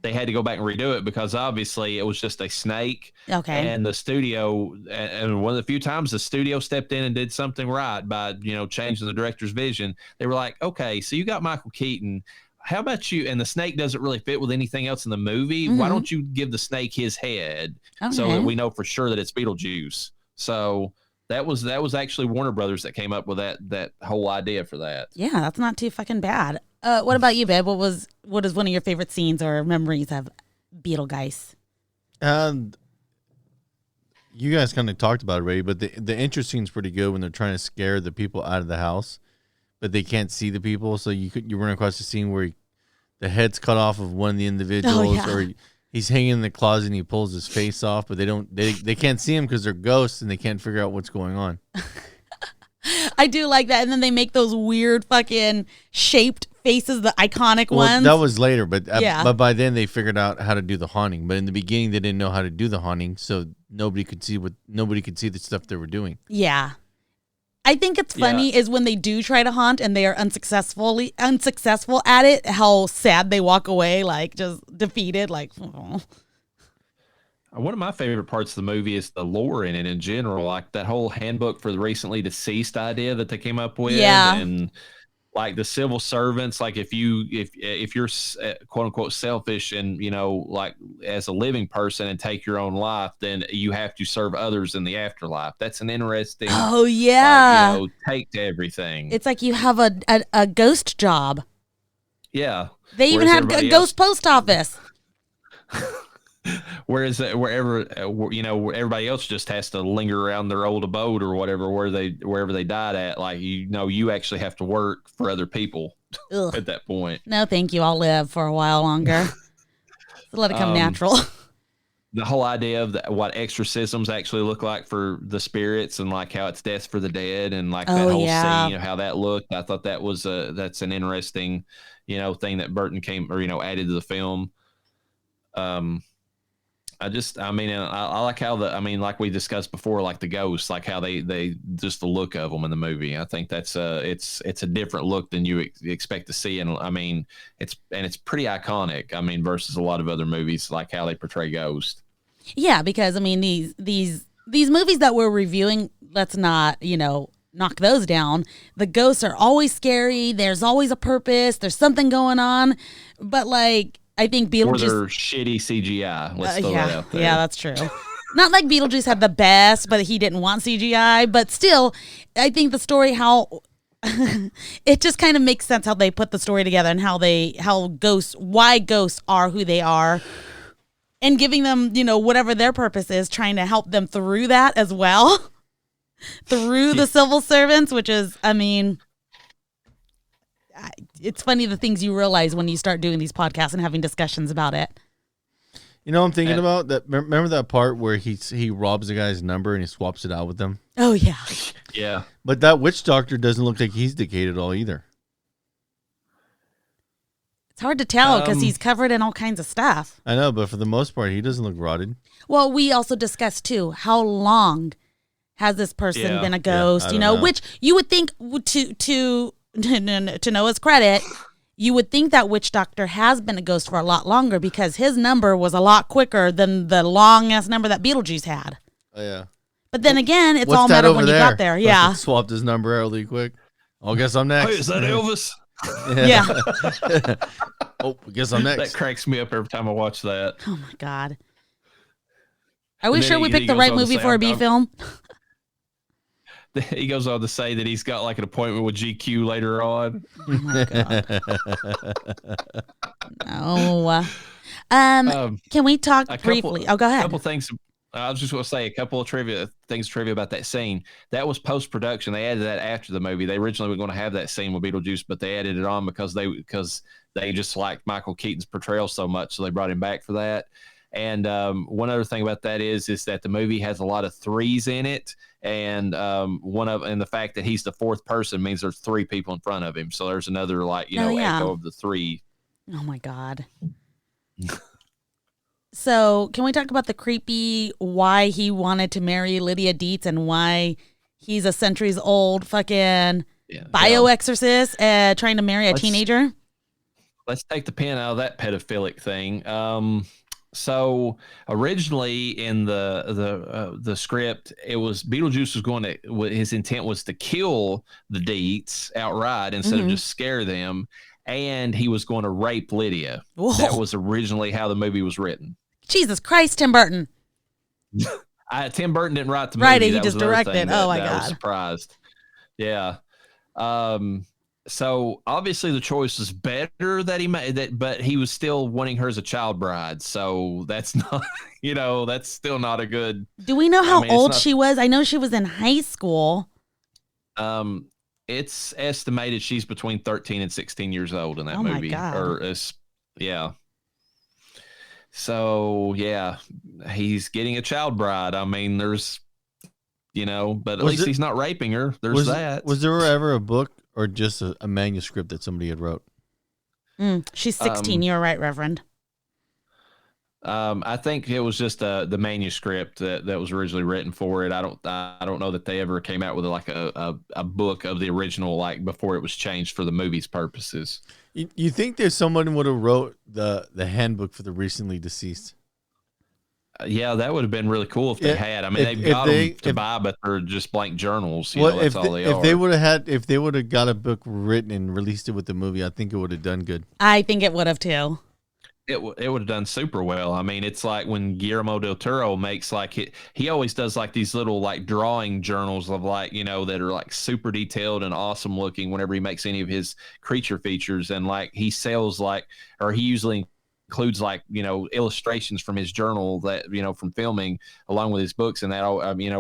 they had to go back and redo it because obviously it was just a snake. Okay. And the studio, and one of the few times the studio stepped in and did something right by, changing the director's vision, they were like, okay, so you got Michael Keaton. How about you? And the snake doesn't really fit with anything else in the movie. Mm-hmm. Why don't you give the snake his head so that we know for sure that it's Beetlejuice? So that was actually Warner Brothers that came up with that whole idea for that. Yeah, that's not too fucking bad. What about you, babe? What is one of your favorite scenes or memories of Beetlejuice? You guys kind of talked about it already, but the intro scene's pretty good when they're trying to scare the people out of the house, but they can't see the people. So you run across the scene where the head's cut off of one of the individuals, or he's hanging in the closet and he pulls his face off, but they can't see him because they're ghosts and they can't figure out what's going on. I do like that. And then they make those weird fucking shaped faces, the iconic ones. That was later, but by then they figured out how to do the haunting. But in the beginning, they didn't know how to do the haunting, so nobody could see the stuff they were doing. Yeah. I think it's funny is when they do try to haunt and they are unsuccessful at it, how sad they walk away, like just defeated, like, oh. One of my favorite parts of the movie is the lore in it in general, like that whole handbook for the recently deceased idea that they came up with. Yeah. And like the civil servants, like if you're quote unquote selfish and, like as a living person and take your own life, then you have to serve others in the afterlife. That's an interesting, take to everything. It's like you have a ghost job. Yeah. They even have a ghost post office. Whereas wherever everybody else just has to linger around their old abode or whatever, wherever they died at, like, you actually have to work for other people at that point. No, thank you. I'll live for a while longer. Let it come natural. the whole idea of what exorcisms actually look like for the spirits, and like how it's death for the dead, and like that whole scene of how that looked. I thought that was that's an interesting, thing that Burton added to the film. I like how like we discussed before, like the ghosts, like how they just the look of them in the movie. I think that's it's a different look than you expect to see, and it's pretty iconic. Versus a lot of other movies, like how they portray ghosts. Yeah, because these movies that we're reviewing, let's not knock those down. The ghosts are always scary. There's always a purpose. There's something going on, but like. I think Beetlejuice. Or their shitty CGI. Let's throw that out there. Yeah, that's true. Not like Beetlejuice had the best, but he didn't want CGI. But still, I think the story, it just kind of makes sense how they put the story together and why ghosts are who they are, and giving them, whatever their purpose is, trying to help them through that as well, through the civil servants, which is, it's funny the things you realize when you start doing these podcasts and having discussions about it. I'm thinking about that. Remember that part where he robs the guy's number and he swaps it out with them? Oh, yeah. Yeah. But that witch doctor doesn't look like he's decayed at all either. It's hard to tell because he's covered in all kinds of stuff. I know, but for the most part, he doesn't look rotted. Well, we also discussed, too, how long has this person been a ghost, know, which you would think to Noah's credit, you would think that witch doctor has been a ghost for a lot longer because his number was a lot quicker than the long-ass number that Beetlejuice had. Oh, yeah. But then again, it's all matter when you got there. Yeah. Swapped his number really quick. I guess I'm next. Hey, is that Elvis? Yeah. I guess I'm next. That cracks me up every time I watch that. Oh, my God. Are we sure we picked the right movie for a B film? He goes on to say that he's got like an appointment with GQ later on. Oh my God. No. Can we talk briefly? Go ahead. A couple things. I was just going to say a couple of trivia about that scene. That was post-production. They added that after the movie. They originally were going to have that scene with Beetlejuice, but they added it on because they just liked Michael Keaton's portrayal so much, so they brought him back for that. And one other thing about that is that the movie has a lot of threes in it, and the fact that he's the fourth person means there's three people in front of him. So there's another echo of the three. Oh my God. So can we talk about the creepy why he wanted to marry Lydia Dietz and why he's a centuries old fucking bio-exorcist trying to marry a teenager? Let's take the pen out of that pedophilic thing. So originally in the script, it was Beetlejuice his intent was to kill the Dietz outright instead of just scare them, and he was going to rape Lydia. Whoa. That was originally how the movie was written. Jesus Christ, Tim Burton. Tim Burton didn't write the movie. Right, he just directed. Oh my God. I was surprised. Yeah. So obviously the choice was better that he made that, but he was still wanting her as a child bride. So that's not, that's still not a good. Do we know how old she was? I know she was in high school. It's estimated she's between 13 and 16 years old in that movie. My God. Yeah. So yeah, he's getting a child bride. There's, but at least he's not raping her. There's that. Was there ever a book or just a manuscript that somebody had wrote? She's 16. You're right, Reverend. I think it was just the manuscript that was originally written for it. I don't know that they ever came out with like a book of the original, like before it was changed for the movie's purposes. You think there's someone would have wrote the handbook for the recently deceased? Yeah, that would have been really cool if they had. They've got them to buy, but they're just blank journals. That's all they are. If they would have got a book written and released it with the movie, I think it would have done good. I think it would have too. It would have done super well. It's like when Guillermo del Toro makes he always does like these little like drawing journals of that are like super detailed and awesome looking whenever he makes any of his creature features, and he sells he usually includes illustrations from his journal that from filming along with his books, and that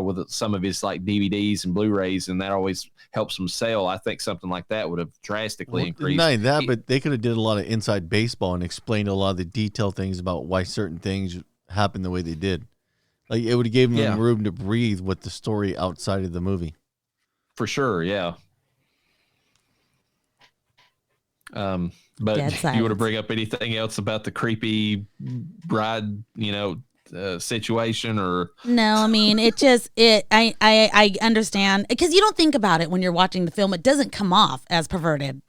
with some of his like DVDs and Blu-rays, and that always helps him sell. I think something like that would have drastically increased. But they could have did a lot of inside baseball and explained a lot of the detailed things about why certain things happen the way they did. Like, it would have given them room to breathe with the story outside of the movie. For sure, yeah. But you want to bring up anything else about the creepy bride, situation or? No, I mean, I understand, because you don't think about it when you're watching the film. It doesn't come off as perverted,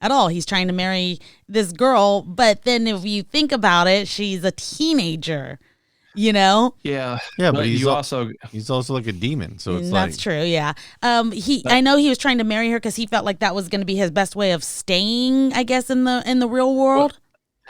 at all. He's trying to marry this girl, but then if you think about it, she's a teenager. Yeah, but he's also like a demon, so it's that's true. Yeah, I know he was trying to marry her because he felt like that was going to be his best way of staying, I guess, in the real world.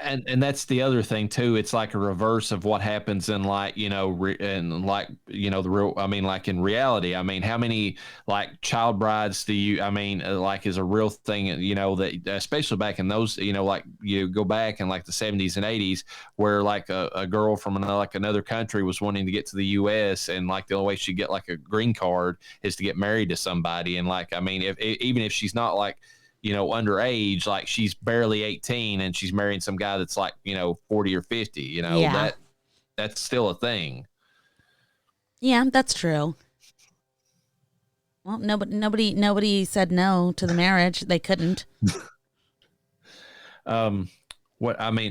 And that's the other thing too. It's like a reverse of what happens in the real. I mean, like in reality. I mean, how many like child brides do you? I mean, like is a real thing. That especially back in those. Like you go back in like the 70s and 80s, where like a girl from another country was wanting to get to the U.S. and like the only way she'd get like a green card is to get married to somebody. And like, I mean, even if she's not like, underage, like she's barely 18 and she's marrying some guy that's like, 40 or 50, that's still a thing. Yeah, that's true. Well, nobody said no to the marriage. They couldn't.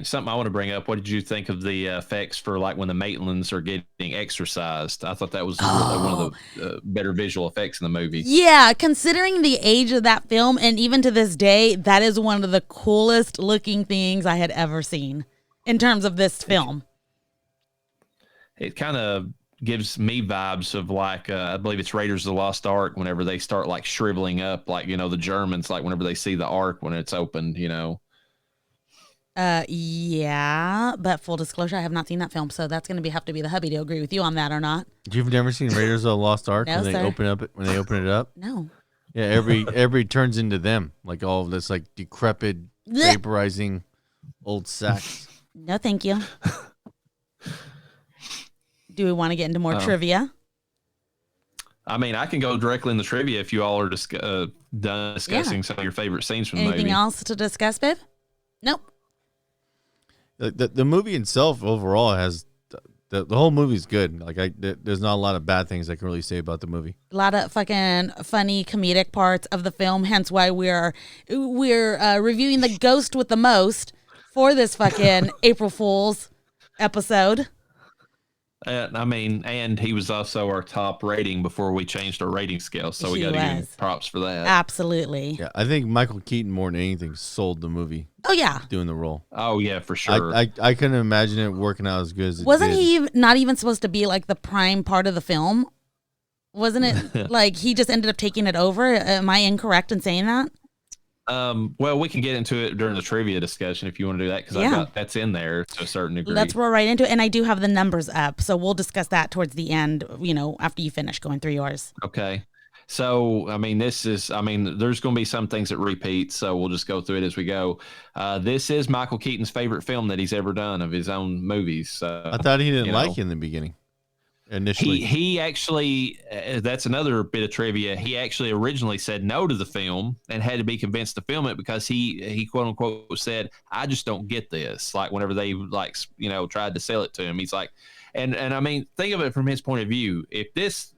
Something I want to bring up. What did you think of the effects for like when the Maitlands are getting exorcised? I thought that was one of the better visual effects in the movie. Yeah, considering the age of that film, and even to this day, that is one of the coolest looking things I had ever seen in terms of this film. It kind of gives me vibes of like, I believe it's Raiders of the Lost Ark, whenever they start like shriveling up, like, the Germans, like whenever they see the Ark when it's opened, Yeah, but full disclosure, I have not seen that film, so that's going to have to be the hubby to agree with you on that or not. You've never seen Raiders of the Lost Ark? No, when they open it up? No. Yeah, every turns into them, like all of this like decrepit, vaporizing old sacks. No, thank you. Do we want to get into more trivia? I mean, I can go directly in the trivia if you all are done discussing some of your favorite scenes from the movie. Anything else to discuss, babe? Nope. The movie itself overall has the whole movie's good. Like there's not a lot of bad things I can really say about the movie. A lot of fucking funny comedic parts of the film, hence why we're reviewing the ghost with the most for this fucking April Fool's episode. And he was also our top rating before we changed our rating scale, so we got to give him props for that. Absolutely. Yeah, I think Michael Keaton more than anything sold the movie. Oh yeah, doing the role. Oh yeah, for sure. I couldn't imagine it working out as good as it Wasn't did. he not even supposed to be like the prime part of the film? Wasn't it like he just ended up taking it over? Am I incorrect in saying that? Well, we can get into it during the trivia discussion if you want to do that, because that's in there to a certain degree. Let's roll right into it, and I do have the numbers up, so we'll discuss that towards the end. After you finish going through yours. Okay. So, there's going to be some things that repeat, so we'll just go through it as we go. This is Michael Keaton's favorite film that he's ever done of his own movies. I thought he didn't like it in the beginning. Initially, he actually, that's another bit of trivia. He actually originally said no to the film and had to be convinced to film it because he quote unquote said, "I just don't get this." Like whenever they tried to sell it to him, he's like, and think of it from his point of view. If this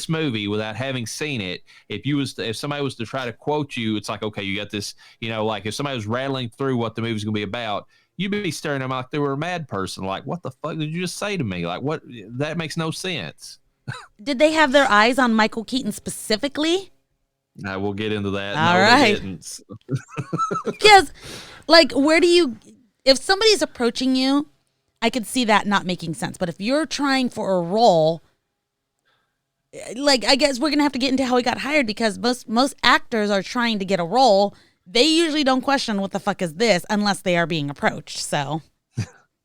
movie, without having seen it, if somebody was to try to quote you, it's like, okay, you got this, like if somebody was rattling through what the movie's going to be about, you'd be staring at them like they were a mad person. Like, what the fuck did you just say to me? Like, what? That makes no sense. Did they have their eyes on Michael Keaton specifically? We'll get into that. All right. Because, like, if somebody's approaching you, I could see that not making sense. But if you're trying for a role, like, I guess we're going to have to get into how he got hired, because most actors are trying to get a role. They usually don't question what the fuck is this unless they are being approached. So,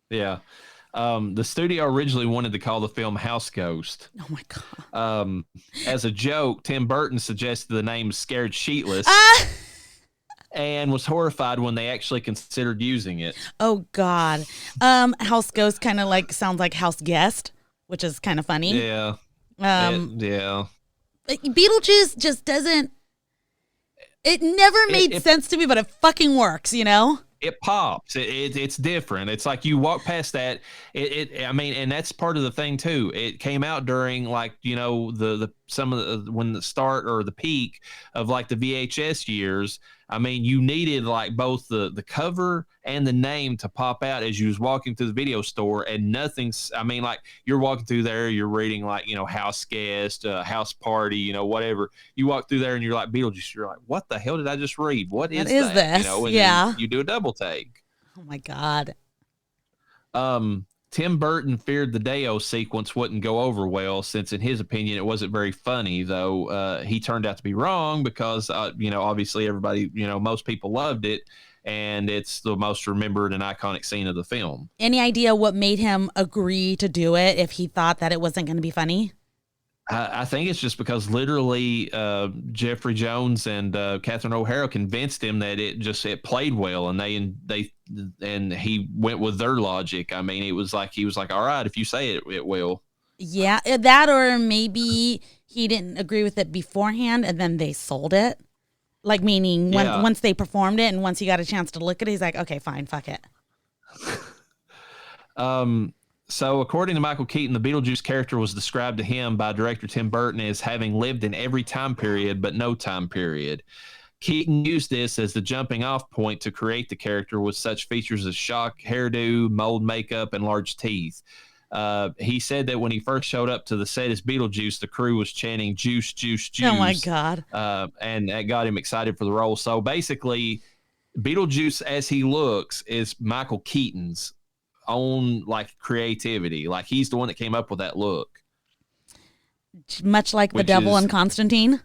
yeah. The studio originally wanted to call the film House Ghost. Oh my God. As a joke, Tim Burton suggested the name Scared Sheetless and was horrified when they actually considered using it. Oh God. House Ghost kind of like sounds like House Guest, which is kind of funny. Yeah. Yeah. Beetlejuice just doesn't. It never made sense to me, but it fucking works, it pops. It's different. It's like you walk past that. I mean, and that's part of the thing too. It came out during like, you know, some of the when the start or the peak of like the VHS years. I mean, you needed like both the cover and the name to pop out as you was walking through the video store, and nothing's. I mean, like you're walking through there, you're reading like, you know, house guest, house party, you know, whatever. You walk through there and you're like Beetlejuice. You're like, what the hell did I just read? What is this? You know, and you do a double take. Oh my God. Tim Burton feared the Deo sequence wouldn't go over well, since in his opinion it wasn't very funny, though he turned out to be wrong because, you know, obviously everybody, you know, most people loved it, and it's the most remembered and iconic scene of the film. Any idea what made him agree to do it if he thought that it wasn't going to be funny? I think it's just because literally Jeffrey Jones and Catherine O'Hara convinced him that it played well, and he went with their logic. I mean, he was like, all right, if you say it will. Yeah, that, or maybe he didn't agree with it beforehand and then they sold it. Like, meaning once they performed it and once he got a chance to look at it, he's like, okay, fine, fuck it. So according to Michael Keaton, the Beetlejuice character was described to him by director Tim Burton as having lived in every time period but no time period. Keaton used this as the jumping off point to create the character with such features as shock hairdo, mold makeup, and large teeth. He said that when he first showed up to the set as Beetlejuice, the crew was chanting "Juice, juice, juice." Oh my God. And that got him excited for the role. So basically, Beetlejuice as he looks is Michael Keaton's own like creativity. Like, he's the one that came up with that look. Much like the devil in Constantine.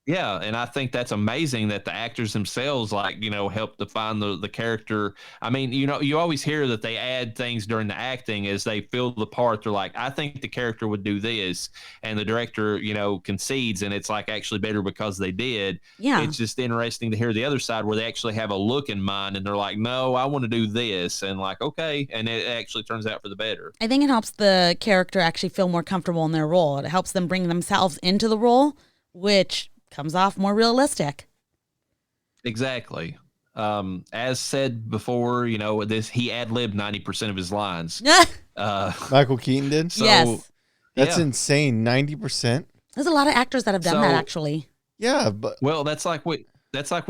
Yeah, and I think that's amazing that the actors themselves, like, you know, help define the character. I mean, you know, you always hear that they add things during the acting as they fill the part. They're like, I think the character would do this, and the director, you know, concedes, and it's like actually better because they did. Yeah, it's just interesting to hear the other side where they actually have a look in mind, and they're like, no, I want to do this, and like, okay, and it actually turns out for the better. I think it helps the character actually feel more comfortable in their role. It helps them bring themselves into the role, which comes off more realistic. Exactly. As said before, you know, he ad-libbed 90% of his lines. Michael Keaton did? So, yes. That's insane. 90%. There's a lot of actors that have done that, actually. Yeah, but well, that's like we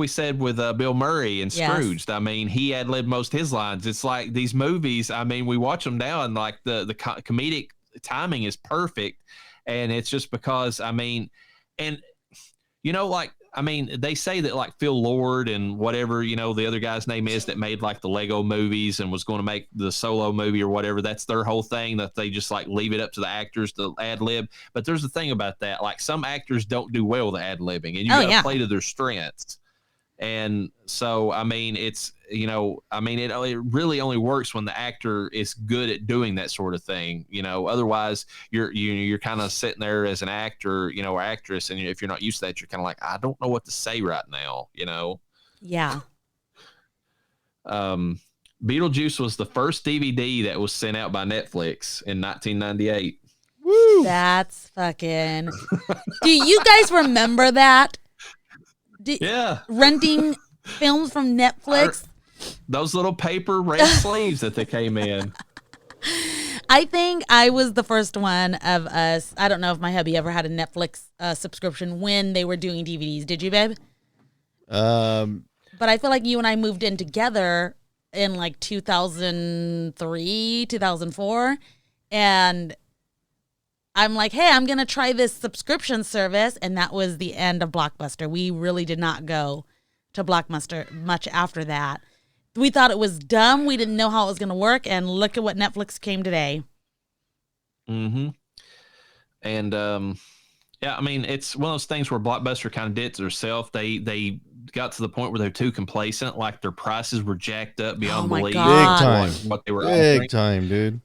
said with Bill Murray and Scrooged. Yes. I mean, he ad-libbed most of his lines. It's like these movies, I mean, we watch them now and like the comedic timing is perfect, and it's just because, I mean, and you know, like, I mean, they say that like Phil Lord and whatever, you know, the other guy's name is that made like the Lego movies and was going to make the Solo movie or whatever. That's their whole thing, that they just like leave it up to the actors to ad lib. But there's the thing about that. Like, some actors don't do well with ad libbing, and you got to play to their strengths. And so, I mean, it's, you know, I mean, it really only works when the actor is good at doing that sort of thing, you know. Otherwise, you're kind of sitting there as an actor, you know, or actress, and if you're not used to that, you're kind of like, I don't know what to say right now, you know. Yeah. Beetlejuice was the first DVD that was sent out by Netflix in 1998. Woo! That's fucking. Do you guys remember that? Yeah. Renting films from Netflix. Those little paper red sleeves that they came in. I think I was the first one of us. I don't know if my hubby ever had a Netflix subscription when they were doing DVDs. Did you, babe? But I feel like you and I moved in together in like 2003, 2004. And I'm like, hey, I'm going to try this subscription service. And that was the end of Blockbuster. We really did not go to Blockbuster much after that. We thought it was dumb. We didn't know how it was going to work. And look at what Netflix came today. Mm-hmm. And, yeah, I mean, it's one of those things where Blockbuster kind of did it to themselves. They got to the point where they're too complacent. Like, their prices were jacked up beyond belief. God. Big time. What they were Big offering. time, dude.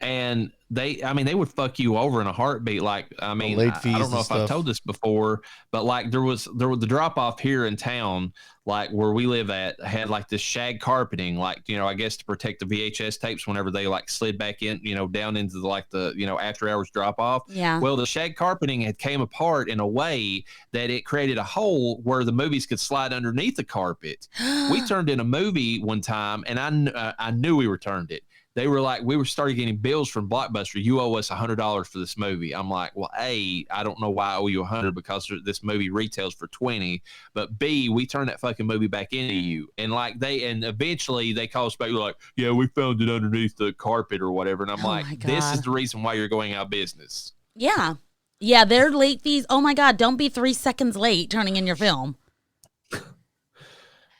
and they would fuck you over in a heartbeat. Like, I mean, I don't know if I've told this before, but like there was the drop off here in town, like where we live at, had like this shag carpeting, like, you know, I guess to protect the VHS tapes whenever they like slid back in, you know, down into the you know, after hours drop off. Yeah. Well, the shag carpeting had came apart in a way that it created a hole where the movies could slide underneath the carpet. We turned in a movie one time, and I knew we returned it. They were like, we started getting bills from Blockbuster. You owe us $100 for this movie. I'm like, well, A, I don't know why I owe you $100 because this movie retails for $20. But B, we turned that fucking movie back into you. And like and eventually they call us back like, yeah, we found it underneath the carpet or whatever. And I'm like, this is the reason why you're going out of business. Yeah. Yeah, their late fees. Oh my God, don't be 3 seconds late turning in your film.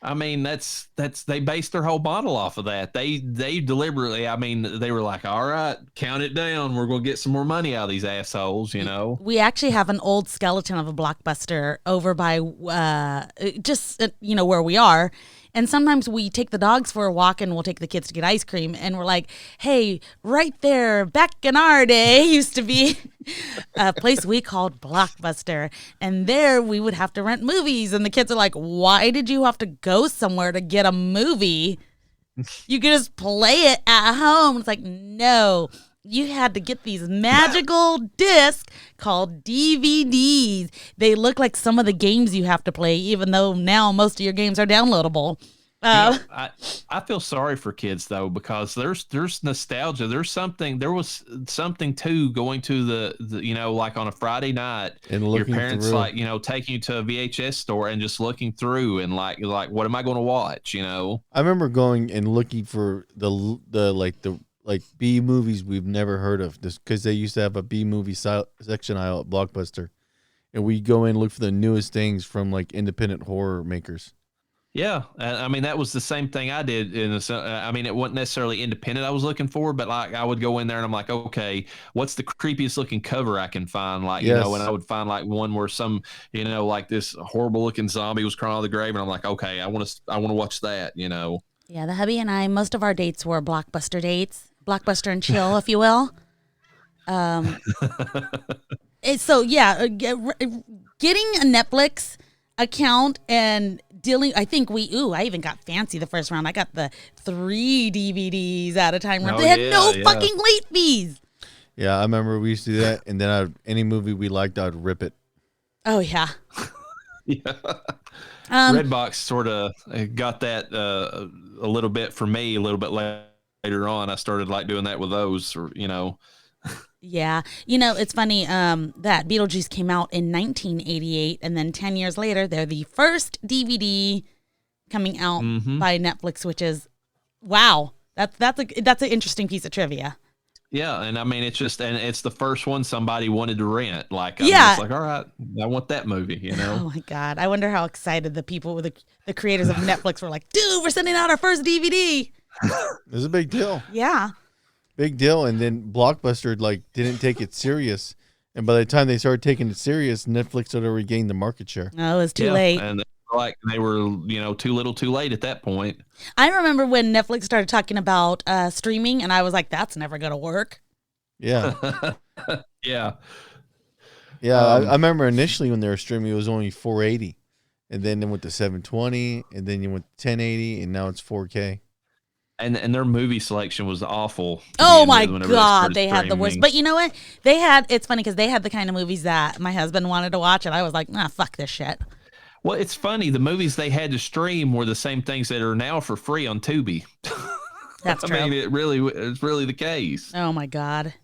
I mean, that's they based their whole model off of that. They deliberately, I mean, they were like, all right, count it down. We're going to get some more money out of these assholes, you know? We actually have an old skeleton of a Blockbuster over by you know, where we are. And sometimes we take the dogs for a walk and we'll take the kids to get ice cream. And we're like, hey, right there, back in our day, used to be a place we called Blockbuster. And there we would have to rent movies. And the kids are like, why did you have to go somewhere to get a movie? You could just play it at home. It's like, no. You had to get these magical discs called DVDs. They look like some of the games you have to play, even though now most of your games are downloadable. I feel sorry for kids though, because there's nostalgia. There was something too going to the you know, like on a Friday night and your parents through. Like, you know, taking you to a VHS store and just looking through and like what am I going to watch, you know? I remember going and looking for the B movies we've never heard of, just because they used to have a B movie section aisle at Blockbuster, and we go in and look for the newest things from like independent horror makers. Yeah, I mean that was the same thing I did. I mean, it wasn't necessarily independent I was looking for, but like I would go in there and I'm like, okay, what's the creepiest looking cover I can find? Like, you know, and I would find like one where some, you know, like this horrible looking zombie was crawling out of the grave, and I'm like, okay, I want to watch that, you know. Yeah, the hubby and I, most of our dates were Blockbuster dates. Blockbuster and chill, if you will. So yeah, getting a Netflix account and dealing. I think I even got fancy the first round. I got the 3 DVDs at a time. They had no fucking late fees. Yeah, I remember we used to do that, and then any movie we liked, I'd rip it. Oh yeah. Yeah. Redbox sort of got that a little bit for me. A little bit later on, I started like doing that with those, or, you know. Yeah. You know, it's funny that Beetlejuice came out in 1988, and then 10 years later, they're the first DVD coming out by Netflix, which is, wow. That's an interesting piece of trivia. Yeah, and I mean, it's the first one somebody wanted to rent. Like, yeah. It's like, all right, I want that movie, you know? Oh, my God. I wonder how excited the people, the creators of Netflix were like, dude, we're sending out our first DVD. It was a big deal. Yeah. Big deal. And then Blockbuster, like, didn't take it serious. And by the time they started taking it serious, Netflix had already gained the market share. No, it was too late. And they were, you know, too little too late at that point. I remember when Netflix started talking about streaming, and I was like, that's never going to work. Yeah. Yeah. Yeah. I remember initially when they were streaming, it was only 480. And then it went to 720, and then you went to 1080, and now it's 4K. And their movie selection was awful. Oh my God, they had the worst. But you know what? It's funny because they had the kind of movies that my husband wanted to watch, and I was like, nah, fuck this shit. Well, it's funny. The movies they had to stream were the same things that are now for free on Tubi. That's true. I mean, it's really the case. Oh my God.